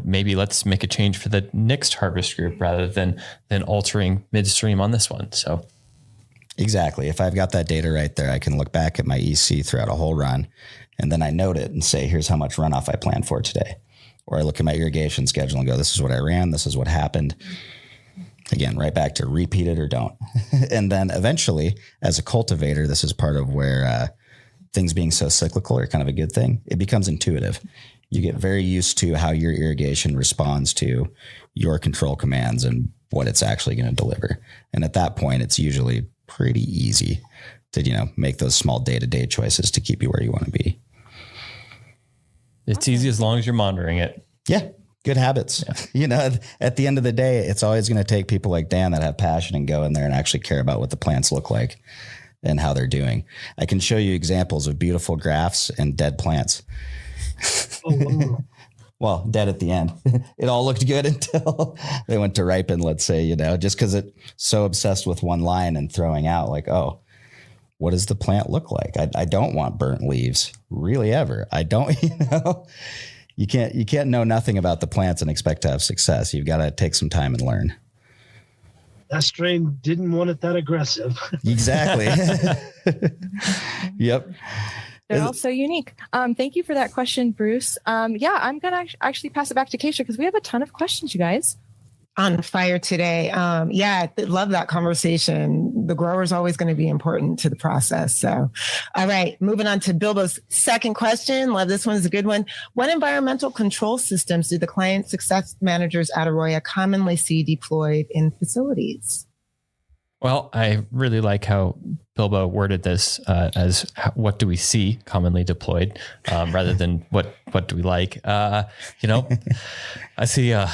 maybe let's make a change for the next harvest group rather than altering midstream on this one. So. Exactly. If I've got that data right there, I can look back at my EC throughout a whole run, and then I note it and say, here's how much runoff I planned for today. Or I look at my irrigation schedule and go, this is what I ran. This is what happened. Again, right back to repeat it or don't. And then eventually, as a cultivator, this is part of where things being so cyclical are kind of a good thing. It becomes intuitive. You get very used to how your irrigation responds to your control commands and what it's actually going to deliver. And at that point, it's usually pretty easy to, make those small day-to-day choices to keep you where you want to be. It's easy as long as you're monitoring it. Yeah. Good habits. Yeah. At the end of the day, it's always going to take people like Dan that have passion and go in there and actually care about what the plants look like and how they're doing. I can show you examples of beautiful graphs and dead plants. Oh, wow. Well, dead at the end. It all looked good until they went to ripen, let's say, just because it's so obsessed with one line and throwing out like, oh, what does the plant look like? I don't want burnt leaves really ever. I don't, you can't know nothing about the plants and expect to have success. You've got to take some time and learn. That strain didn't want it that aggressive. Exactly. Yep. They're all so unique. Thank you for that question, Bruce. I'm going to actually pass it back to Keisha because we have a ton of questions, you guys. On fire today. Love that conversation. The grower is always going to be important to the process. So, all right, moving on to Bilbo's second question. Love this one, is a good one. What environmental control systems do the client success managers at AROYA commonly see deployed in facilities? Well, I really like how Bilbo worded this as what do we see commonly deployed rather than what do we like. I see a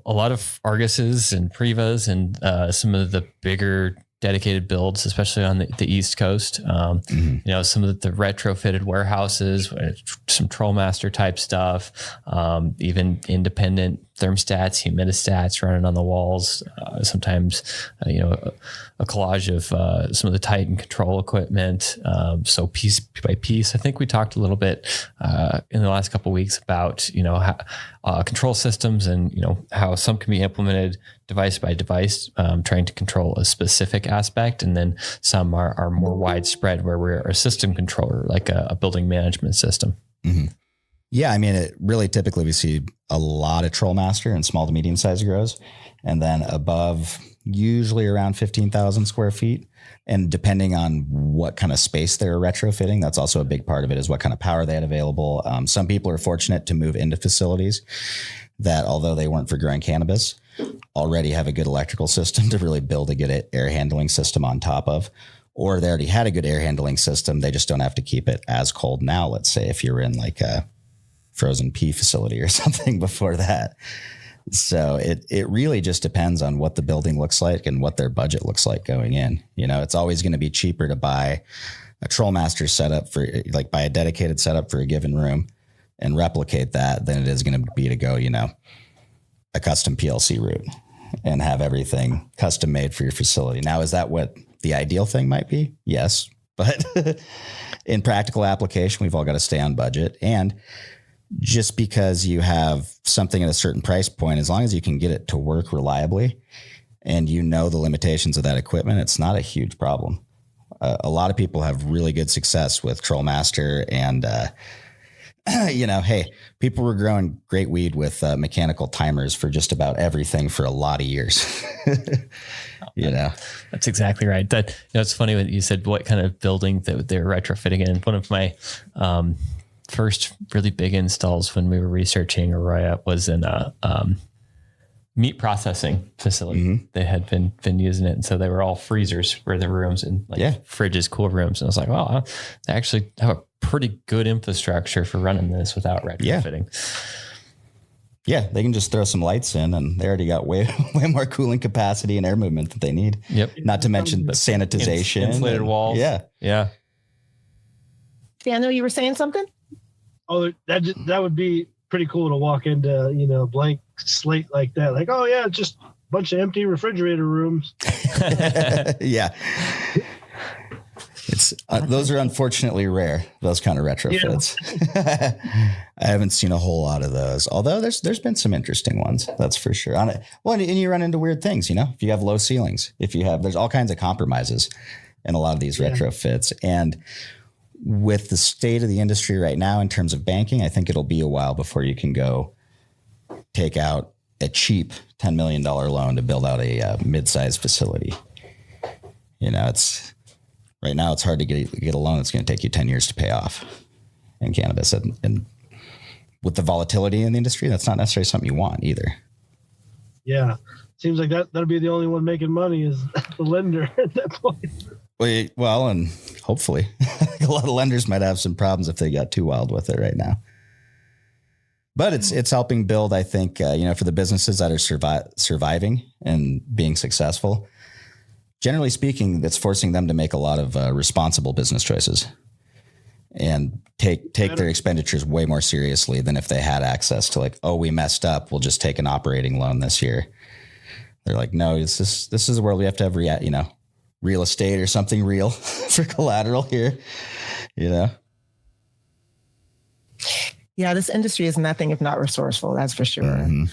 lot of Arguses and Privas and some of the bigger dedicated builds, especially on the East Coast. Some of the retrofitted warehouses, some Trollmaster type stuff, even independent thermostats, humidistats running on the walls. Sometimes, a collage of some of the Titan control equipment. So piece by piece, I think we talked a little bit in the last couple of weeks about, how, control systems and, how some can be implemented device by device, trying to control a specific aspect. And then some are more widespread where we're a system controller, like a building management system. Mm-hmm. Yeah. I mean, it really typically we see a lot of Trollmaster and small to medium sized grows, and then above usually around 15,000 square feet. And depending on what kind of space they're retrofitting, that's also a big part of it, is what kind of power they had available. Some people are fortunate to move into facilities that, although they weren't for growing cannabis, already have a good electrical system to really build a good air handling system on top of, or they already had a good air handling system. They just don't have to keep it as cold now. Let's say if you're in like a frozen pea facility or something before that. So it really just depends on what the building looks like and what their budget looks like going in. It's always going to be cheaper to buy a Trollmaster setup buy a dedicated setup for a given room and replicate that than it is going to be to go, a custom PLC route and have everything custom made for your facility. Now, is that what the ideal thing might be? Yes. But in practical application, we've all got to stay on budget. And just because you have something at a certain price point, as long as you can get it to work reliably and the limitations of that equipment, it's not a huge problem. A lot of people have really good success with Trollmaster and, hey, people were growing great weed with mechanical timers for just about everything for a lot of years. That's exactly right. That it's funny when you said what kind of building that they're retrofitting in. One of my first really big installs when we were researching AROYA was in a meat processing facility. Mm-hmm. They had been using it, and so they were all freezers for the rooms and fridges, cool rooms. And I was like, wow, they actually have a pretty good infrastructure for running this without retrofitting. Yeah, they can just throw some lights in and they already got way more cooling capacity and air movement that they need. Yep. Not to mention sanitization. Insulated walls. Yeah. Daniel, you were saying something? Oh, that would be pretty cool to walk into, a blank slate like that. Like, oh yeah, just a bunch of empty refrigerator rooms. Yeah. It's those are unfortunately rare, those kind of retrofits. Yeah. I haven't seen a whole lot of those, although there's been some interesting ones, that's for sure. And you run into weird things, if you have low ceilings, there's all kinds of compromises in a lot of these retrofits. And with the state of the industry right now in terms of banking, I think it'll be a while before you can go take out a cheap $10 million loan to build out a mid-sized facility. Right now it's hard to get a loan that's going to take you 10 years to pay off in cannabis. And with the volatility in the industry, that's not necessarily something you want either. Yeah. Seems like that'll be the only one making money is the lender at that point. Well, and hopefully a lot of lenders might have some problems if they got too wild with it right now. But it's helping build, I think, for the businesses that are surviving and being successful. Generally speaking, that's forcing them to make a lot of responsible business choices and take their expenditures way more seriously than if they had access to we messed up, we'll just take an operating loan this year. They're like, no, this is the world. We have to have real estate or something real for collateral here, Yeah, this industry is nothing if not resourceful. That's for sure. Mm-hmm.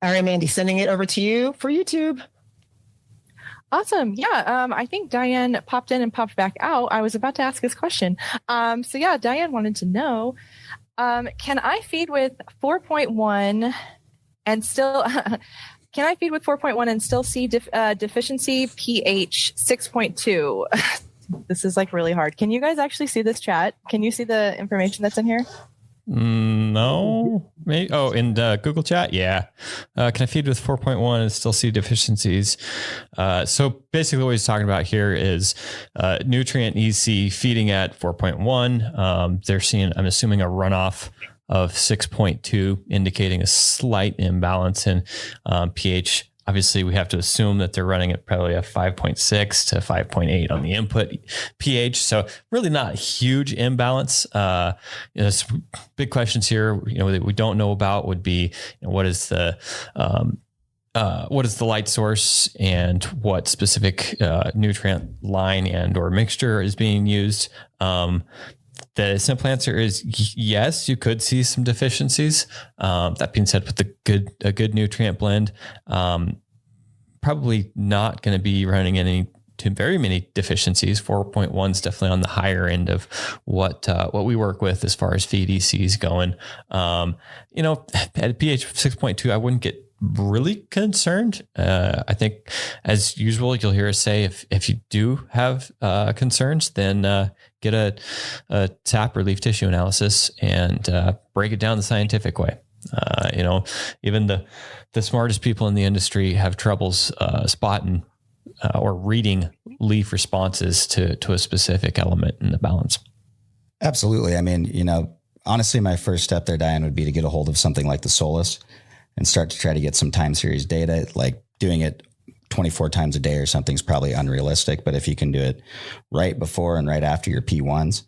All right, Mandy, sending it over to you for YouTube. Awesome. Yeah. I think Diane popped in and popped back out. I was about to ask this question. Diane wanted to know, can I feed with 4.1 and still, see deficiency pH 6.2? This is really hard. Can you guys actually see this chat? Can you see the information that's in here? No, maybe. Oh, in Google Chat, yeah. Can I feed with 4.1 and still see deficiencies? So basically, what he's talking about here is nutrient EC feeding at 4.1. They're seeing, I'm assuming, a runoff of 6.2, indicating a slight imbalance in pH. Obviously, we have to assume that they're running at probably a 5.6 to 5.8 on the input pH. So really not a huge imbalance. Some big questions here, that we don't know about would be, what is the light source and what specific nutrient line and or mixture is being used. The simple answer is yes, you could see some deficiencies. That being said, with a good nutrient blend, probably not going to be running into very many deficiencies. 4.1 is definitely on the higher end of what we work with as far as feed ECs going. At a pH of 6.2, I wouldn't get really concerned. I think, as usual, you'll hear us say if you do have concerns, then get a tap or leaf tissue analysis and break it down the scientific way. Even the smartest people in the industry have troubles spotting or reading leaf responses to a specific element in the balance. Absolutely. I mean, honestly, my first step there, Diane, would be to get a hold of something like the Solus and start to try to get some time series data. Like doing it 24 times a day or something is probably unrealistic, but if you can do it right before and right after your P1s,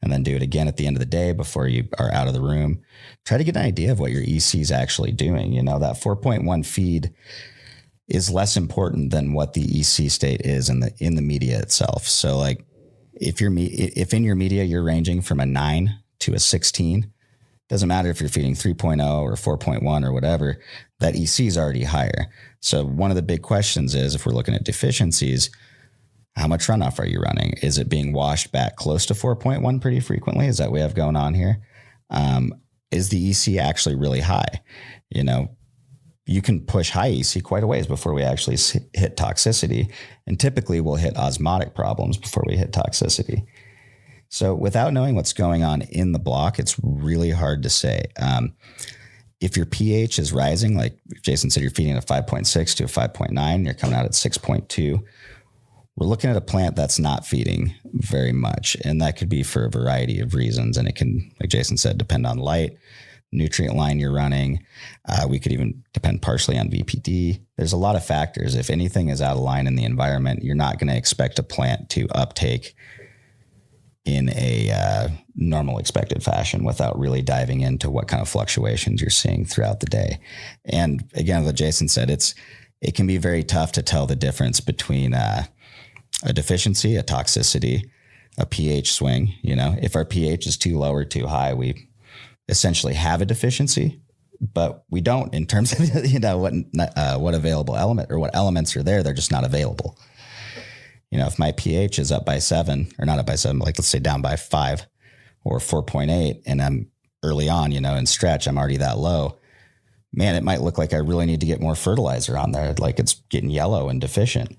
and then do it again at the end of the day before you are out of the room, try to get an idea of what your EC is actually doing. That 4.1 feed is less important than what the EC state is in the media itself. So like if in your media, you're ranging from a 9 to a 16, doesn't matter if you're feeding 3.0 or 4.1 or whatever, that EC is already higher. So one of the big questions is, if we're looking at deficiencies, how much runoff are you running? Is it being washed back close to 4.1 pretty frequently? Is that what we have going on here? Is the EC actually really high? You can push high EC quite a ways before we actually hit toxicity. And typically we'll hit osmotic problems before we hit toxicity. So without knowing what's going on in the block, it's really hard to say. If your pH is rising, like Jason said, you're feeding at a 5.6 to a 5.9, you're coming out at 6.2. We're looking at a plant that's not feeding very much. And that could be for a variety of reasons. And it can, like Jason said, depend on light, nutrient line you're running. We could even depend partially on VPD. There's a lot of factors. If anything is out of line in the environment, you're not going to expect a plant to uptake in a normal expected fashion without really diving into what kind of fluctuations you're seeing throughout the day. And again, like Jason said, it can be very tough to tell the difference between a deficiency, a toxicity, a pH swing. If our pH is too low or too high, we essentially have a deficiency, but we don't in terms of what available element or what elements are there. They're just not available. If my pH is up by 7, or not up by 7, like let's say down by 5 or 4.8, and I'm early on, in stretch, I'm already that low, man, it might look like I really need to get more fertilizer on there. Like it's getting yellow and deficient.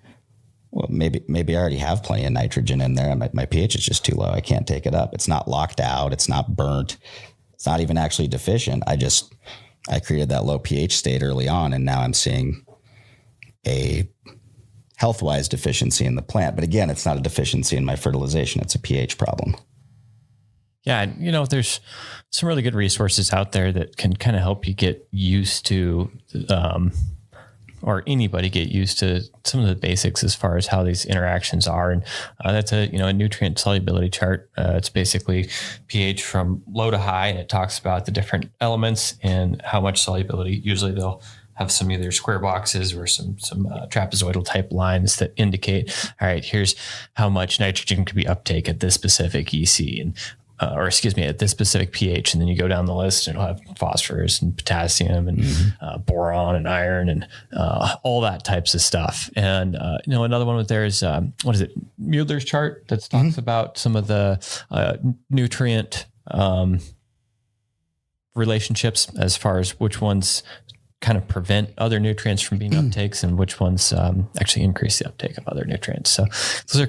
Well, maybe I already have plenty of nitrogen in there. My pH is just too low. I can't take it up. It's not locked out. It's not burnt. It's not even actually deficient. I created that low pH state early on, and now I'm seeing a health-wise deficiency in the plant. But again, it's not a deficiency in my fertilization. It's a pH problem. Yeah. There's some really good resources out there that can kind of help you get used to, or anybody get used to some of the basics as far as how these interactions are. And that's a nutrient solubility chart. It's basically pH from low to high, and it talks about the different elements and how much solubility. Usually they'll have some either square boxes or some trapezoidal type lines that indicate, all right, here's how much nitrogen could be uptake at this specific EC and at this specific pH. And then you go down the list and it'll have phosphorus and potassium and boron and iron and all that types of stuff. And, another one with there is, what is it? Mueller's chart that talks about some of the nutrient relationships as far as which ones kind of prevent other nutrients from being uptakes, and which ones actually increase the uptake of other nutrients. So those are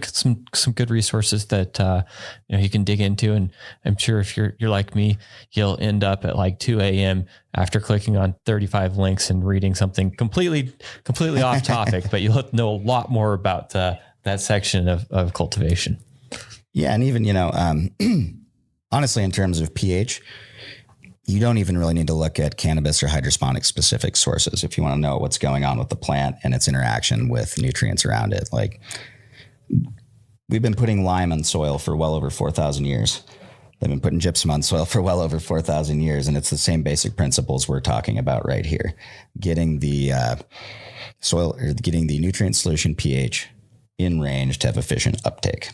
some good resources that you can dig into. And I'm sure if you're like me, you'll end up at like 2 a.m. after clicking on 35 links and reading something completely off topic, but you'll know a lot more about that section of cultivation. Yeah, and even honestly, in terms of pH, you don't even really need to look at cannabis or hydroponic specific sources if you want to know what's going on with the plant and its interaction with nutrients around it. Like, we've been putting lime on soil for well over 4,000 years. They've been putting gypsum on soil for well over 4,000 years. And it's the same basic principles we're talking about right here. Getting the soil, or getting the nutrient solution pH in range to have efficient uptake.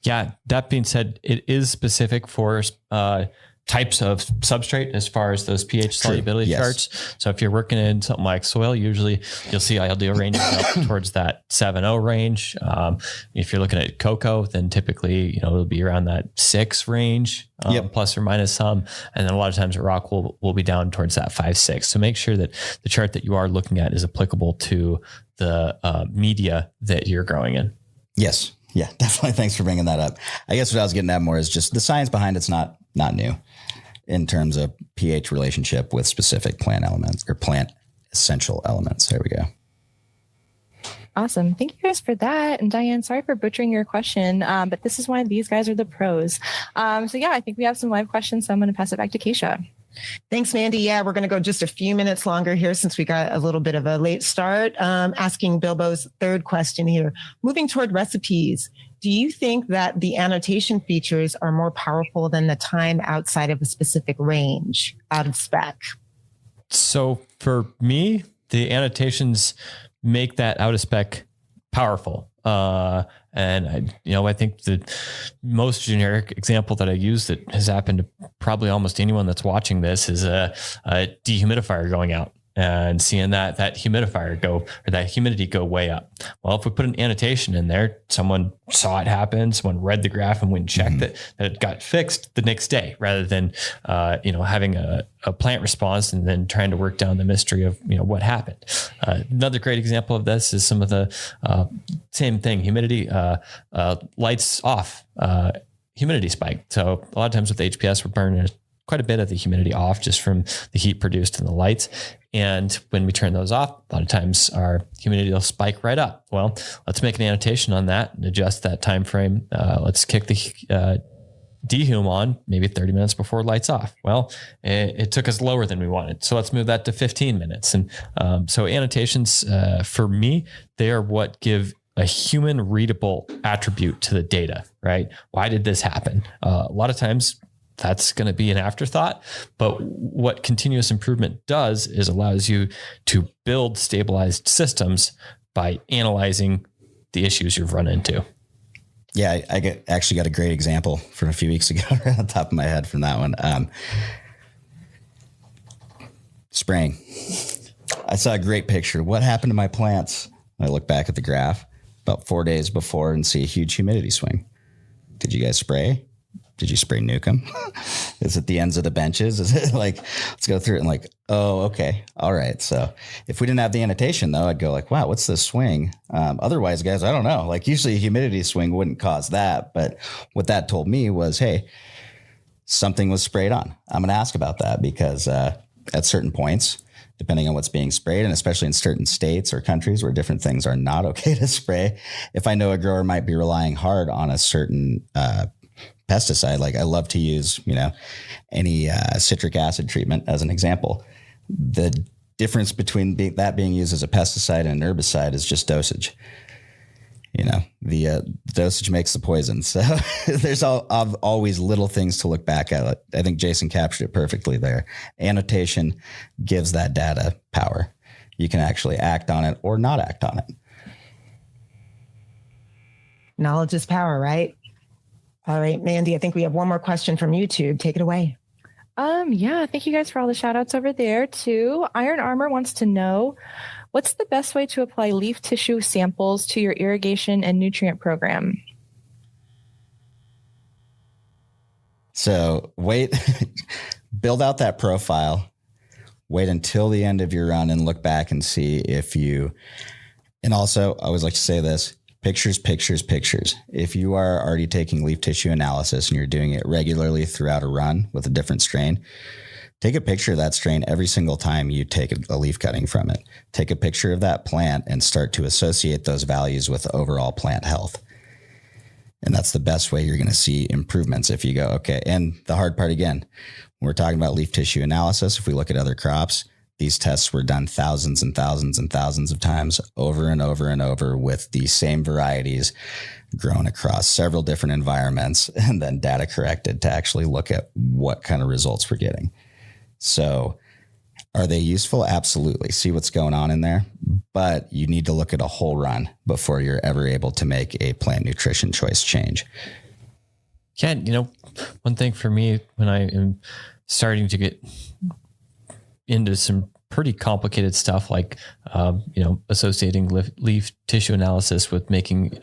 Yeah. That being said, it is specific for types of substrate as far as those pH solubility charts. So if you're working in something like soil, usually you'll see ideal ranges up towards that 7.0 range. If you're looking at cocoa, then typically, it'll be around that 6 range, plus or minus some. And then a lot of times rock will be down towards that 5-6. So make sure that the chart that you are looking at is applicable to the media that you're growing in. Yes. Yeah, definitely. Thanks for bringing that up. I guess what I was getting at more is just the science behind it's not new in terms of pH relationship with specific plant elements or plant essential elements. There we go. Awesome. Thank you guys for that. And Diane, sorry for butchering your question, but this is why these guys are the pros. So yeah, I think we have some live questions, so I'm going to pass it back to Keisha. Thanks, Mandy. Yeah, we're going to go just a few minutes longer here since we got a little bit of a late start. Asking Bilbo's third question here. Moving toward recipes, do you think that the annotation features are more powerful than the time outside of a specific range out of spec? So for me, the annotations make that out of spec powerful. And I think the most generic example that I use that has happened to probably almost anyone that's watching this is a dehumidifier going out and seeing that humidifier go, or that humidity go way up. Well, if we put an annotation in there, someone saw it happen, someone read the graph and went and checked that it got fixed the next day, rather than, having a plant response and then trying to work down the mystery of, what happened. Another great example of this is some of the same thing, humidity, lights off, humidity spike. So a lot of times with HPS, we're burning quite a bit of the humidity off just from the heat produced in the lights. And when we turn those off, a lot of times our humidity will spike right up. Well, let's make an annotation on that and adjust that time frame. Let's kick the dehum on maybe 30 minutes before lights off. Well, it took us lower than we wanted. So let's move that to 15 minutes. And so annotations, for me, they are what give a human readable attribute to the data, right? Why did this happen? A lot of times that's going to be an afterthought, but what continuous improvement does is allows you to build stabilized systems by analyzing the issues you've run into. Yeah, I actually got a great example from a few weeks ago right on top of my head from that one. Spraying. I saw a great picture. What happened to my plants? I look back at the graph about 4 days before and see a huge humidity swing. Did you guys spray? Did you spray Nukem? Is it the ends of the benches? Is it like, let's go through it and like, oh, okay. All right. So if we didn't have the annotation though, I'd go like, wow, what's this swing? Otherwise, guys, I don't know. Like usually a humidity swing wouldn't cause that. But what that told me was, hey, something was sprayed on. I'm going to ask about that because at certain points, depending on what's being sprayed, and especially in certain states or countries where different things are not okay to spray, if I know a grower might be relying hard on a certain pesticide, like I love to use, any citric acid treatment as an example. The difference between that being used as a pesticide and an herbicide is just dosage. The dosage makes the poison. So there's always little things to look back at. I think Jason captured it perfectly there. Annotation gives that data power. You can actually act on it or not act on it. Knowledge is power, right? All right, Mandy, I think we have one more question from YouTube. Take it away. Yeah, thank you guys for all the shout outs over there too. Iron Armor wants to know, what's the best way to apply leaf tissue samples to your irrigation and nutrient program? So build out that profile, Wait until the end of your run and look back and see if you, and also I always like to say this, pictures, pictures, pictures. If you are already taking leaf tissue analysis and you're doing it regularly throughout a run with a different strain, take a picture of that strain every single time you take a leaf cutting from it. Take a picture of that plant and start to associate those values with overall plant health. And that's the best way you're going to see improvements if you go, okay. And the hard part again, when we're talking about leaf tissue analysis, if we look at other crops, these tests were done thousands and thousands and thousands of times over and over and over with the same varieties grown across several different environments and then data corrected to actually look at what kind of results we're getting. So are they useful? Absolutely. See what's going on in there, but you need to look at a whole run before you're ever able to make a plant nutrition choice change. Yeah. One thing for me when I am starting to get into some pretty complicated stuff like, associating leaf tissue analysis with making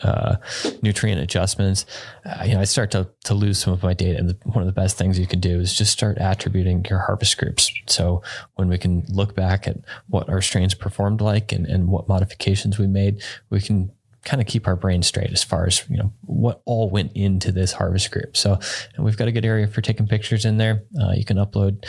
nutrient adjustments, I start to lose some of my data. And one of the best things you can do is just start attributing your harvest groups. So when we can look back at what our strains performed like and what modifications we made, we can kind of keep our brain straight as far as, what all went into this harvest group. So, and we've got a good area for taking pictures in there. You can upload,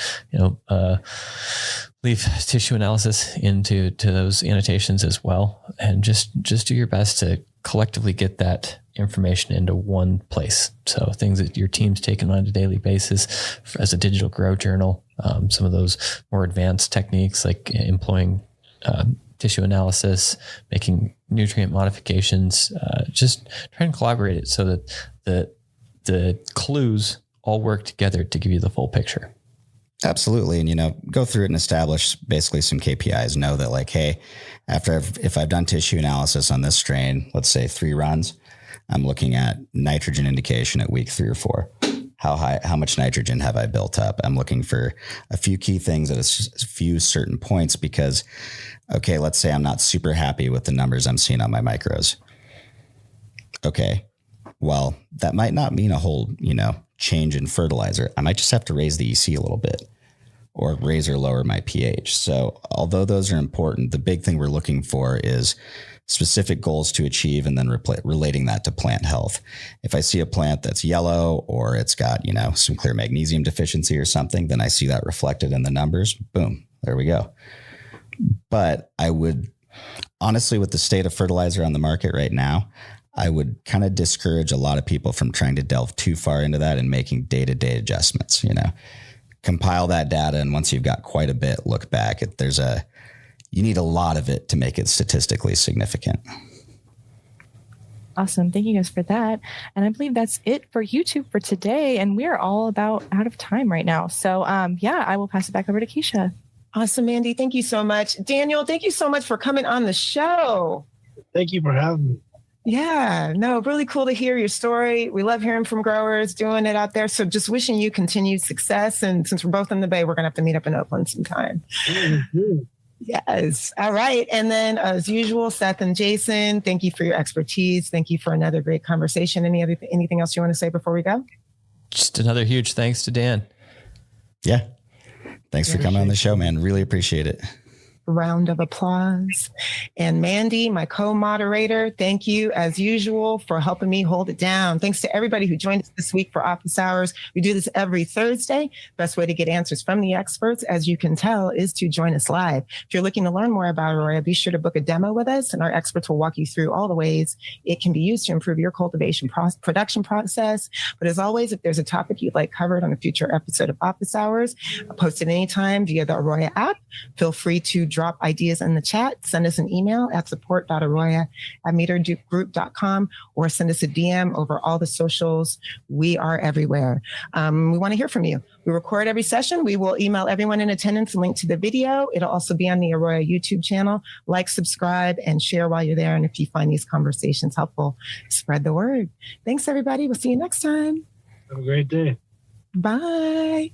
leaf tissue analysis into those annotations as well. And just do your best to collectively get that information into one place. So things that your team's taking on a daily basis as a digital grow journal, some of those more advanced techniques like employing tissue analysis, making nutrient modifications, just try and collaborate it so that the clues all work together to give you the full picture. Absolutely. And, go through it and establish basically some KPIs. Know that like, hey, if I've done tissue analysis on this strain, let's say 3 runs, I'm looking at nitrogen indication at week 3 or 4. How much nitrogen have I built up? I'm looking for a few key things at a few certain points because, okay, let's say I'm not super happy with the numbers I'm seeing on my micros. Okay, well, that might not mean a whole, change in fertilizer. I might just have to raise the EC a little bit or raise or lower my pH. So although those are important, the big thing we're looking for is specific goals to achieve and then relating that to plant health. If I see a plant that's yellow or it's got, some clear magnesium deficiency or something, then I see that reflected in the numbers. Boom, there we go. But I would honestly, with the state of fertilizer on the market right now, I would kind of discourage a lot of people from trying to delve too far into that and making day-to-day adjustments, compile that data. And once you've got quite a bit, look back at you need a lot of it to make it statistically significant. Awesome. Thank you guys for that. And I believe that's it for YouTube for today. And we're all about out of time right now. So I will pass it back over to Keisha. Awesome, Mandy. Thank you so much. Daniel, thank you so much for coming on the show. Thank you for having me. Yeah, no, really cool to hear your story. We love hearing from growers doing it out there. So just wishing you continued success. And since we're both in the Bay, we're going to have to meet up in Oakland sometime. Mm-hmm. Yes. All right. And then as usual, Seth and Jason, thank you for your expertise. Thank you for another great conversation. Anything else you want to say before we go? Just another huge thanks to Dan. Yeah. Thanks for coming on the show, man. Really appreciate it. Round of applause. And Mandy, my co-moderator, thank you as usual for helping me hold it down. Thanks to everybody who joined us this week for Office Hours. We do this every Thursday. Best way to get answers from the experts, as you can tell, is to join us live. If you're looking to learn more about AROYA, be sure to book a demo with us, and our experts will walk you through all the ways it can be used to improve your cultivation production process. But as always, if there's a topic you'd like covered on a future episode of Office Hours, post it anytime via the AROYA app. Feel free to drop ideas in the chat, send us an email at support.aroya@metergroup.com, or send us a DM over all the socials. We are everywhere. We want to hear from you. We record every session. We will email everyone in attendance a link to the video. It'll also be on the AROYA YouTube channel. Like, subscribe, and share while you're there. And if you find these conversations helpful, spread the word. Thanks, everybody. We'll see you next time. Have a great day. Bye.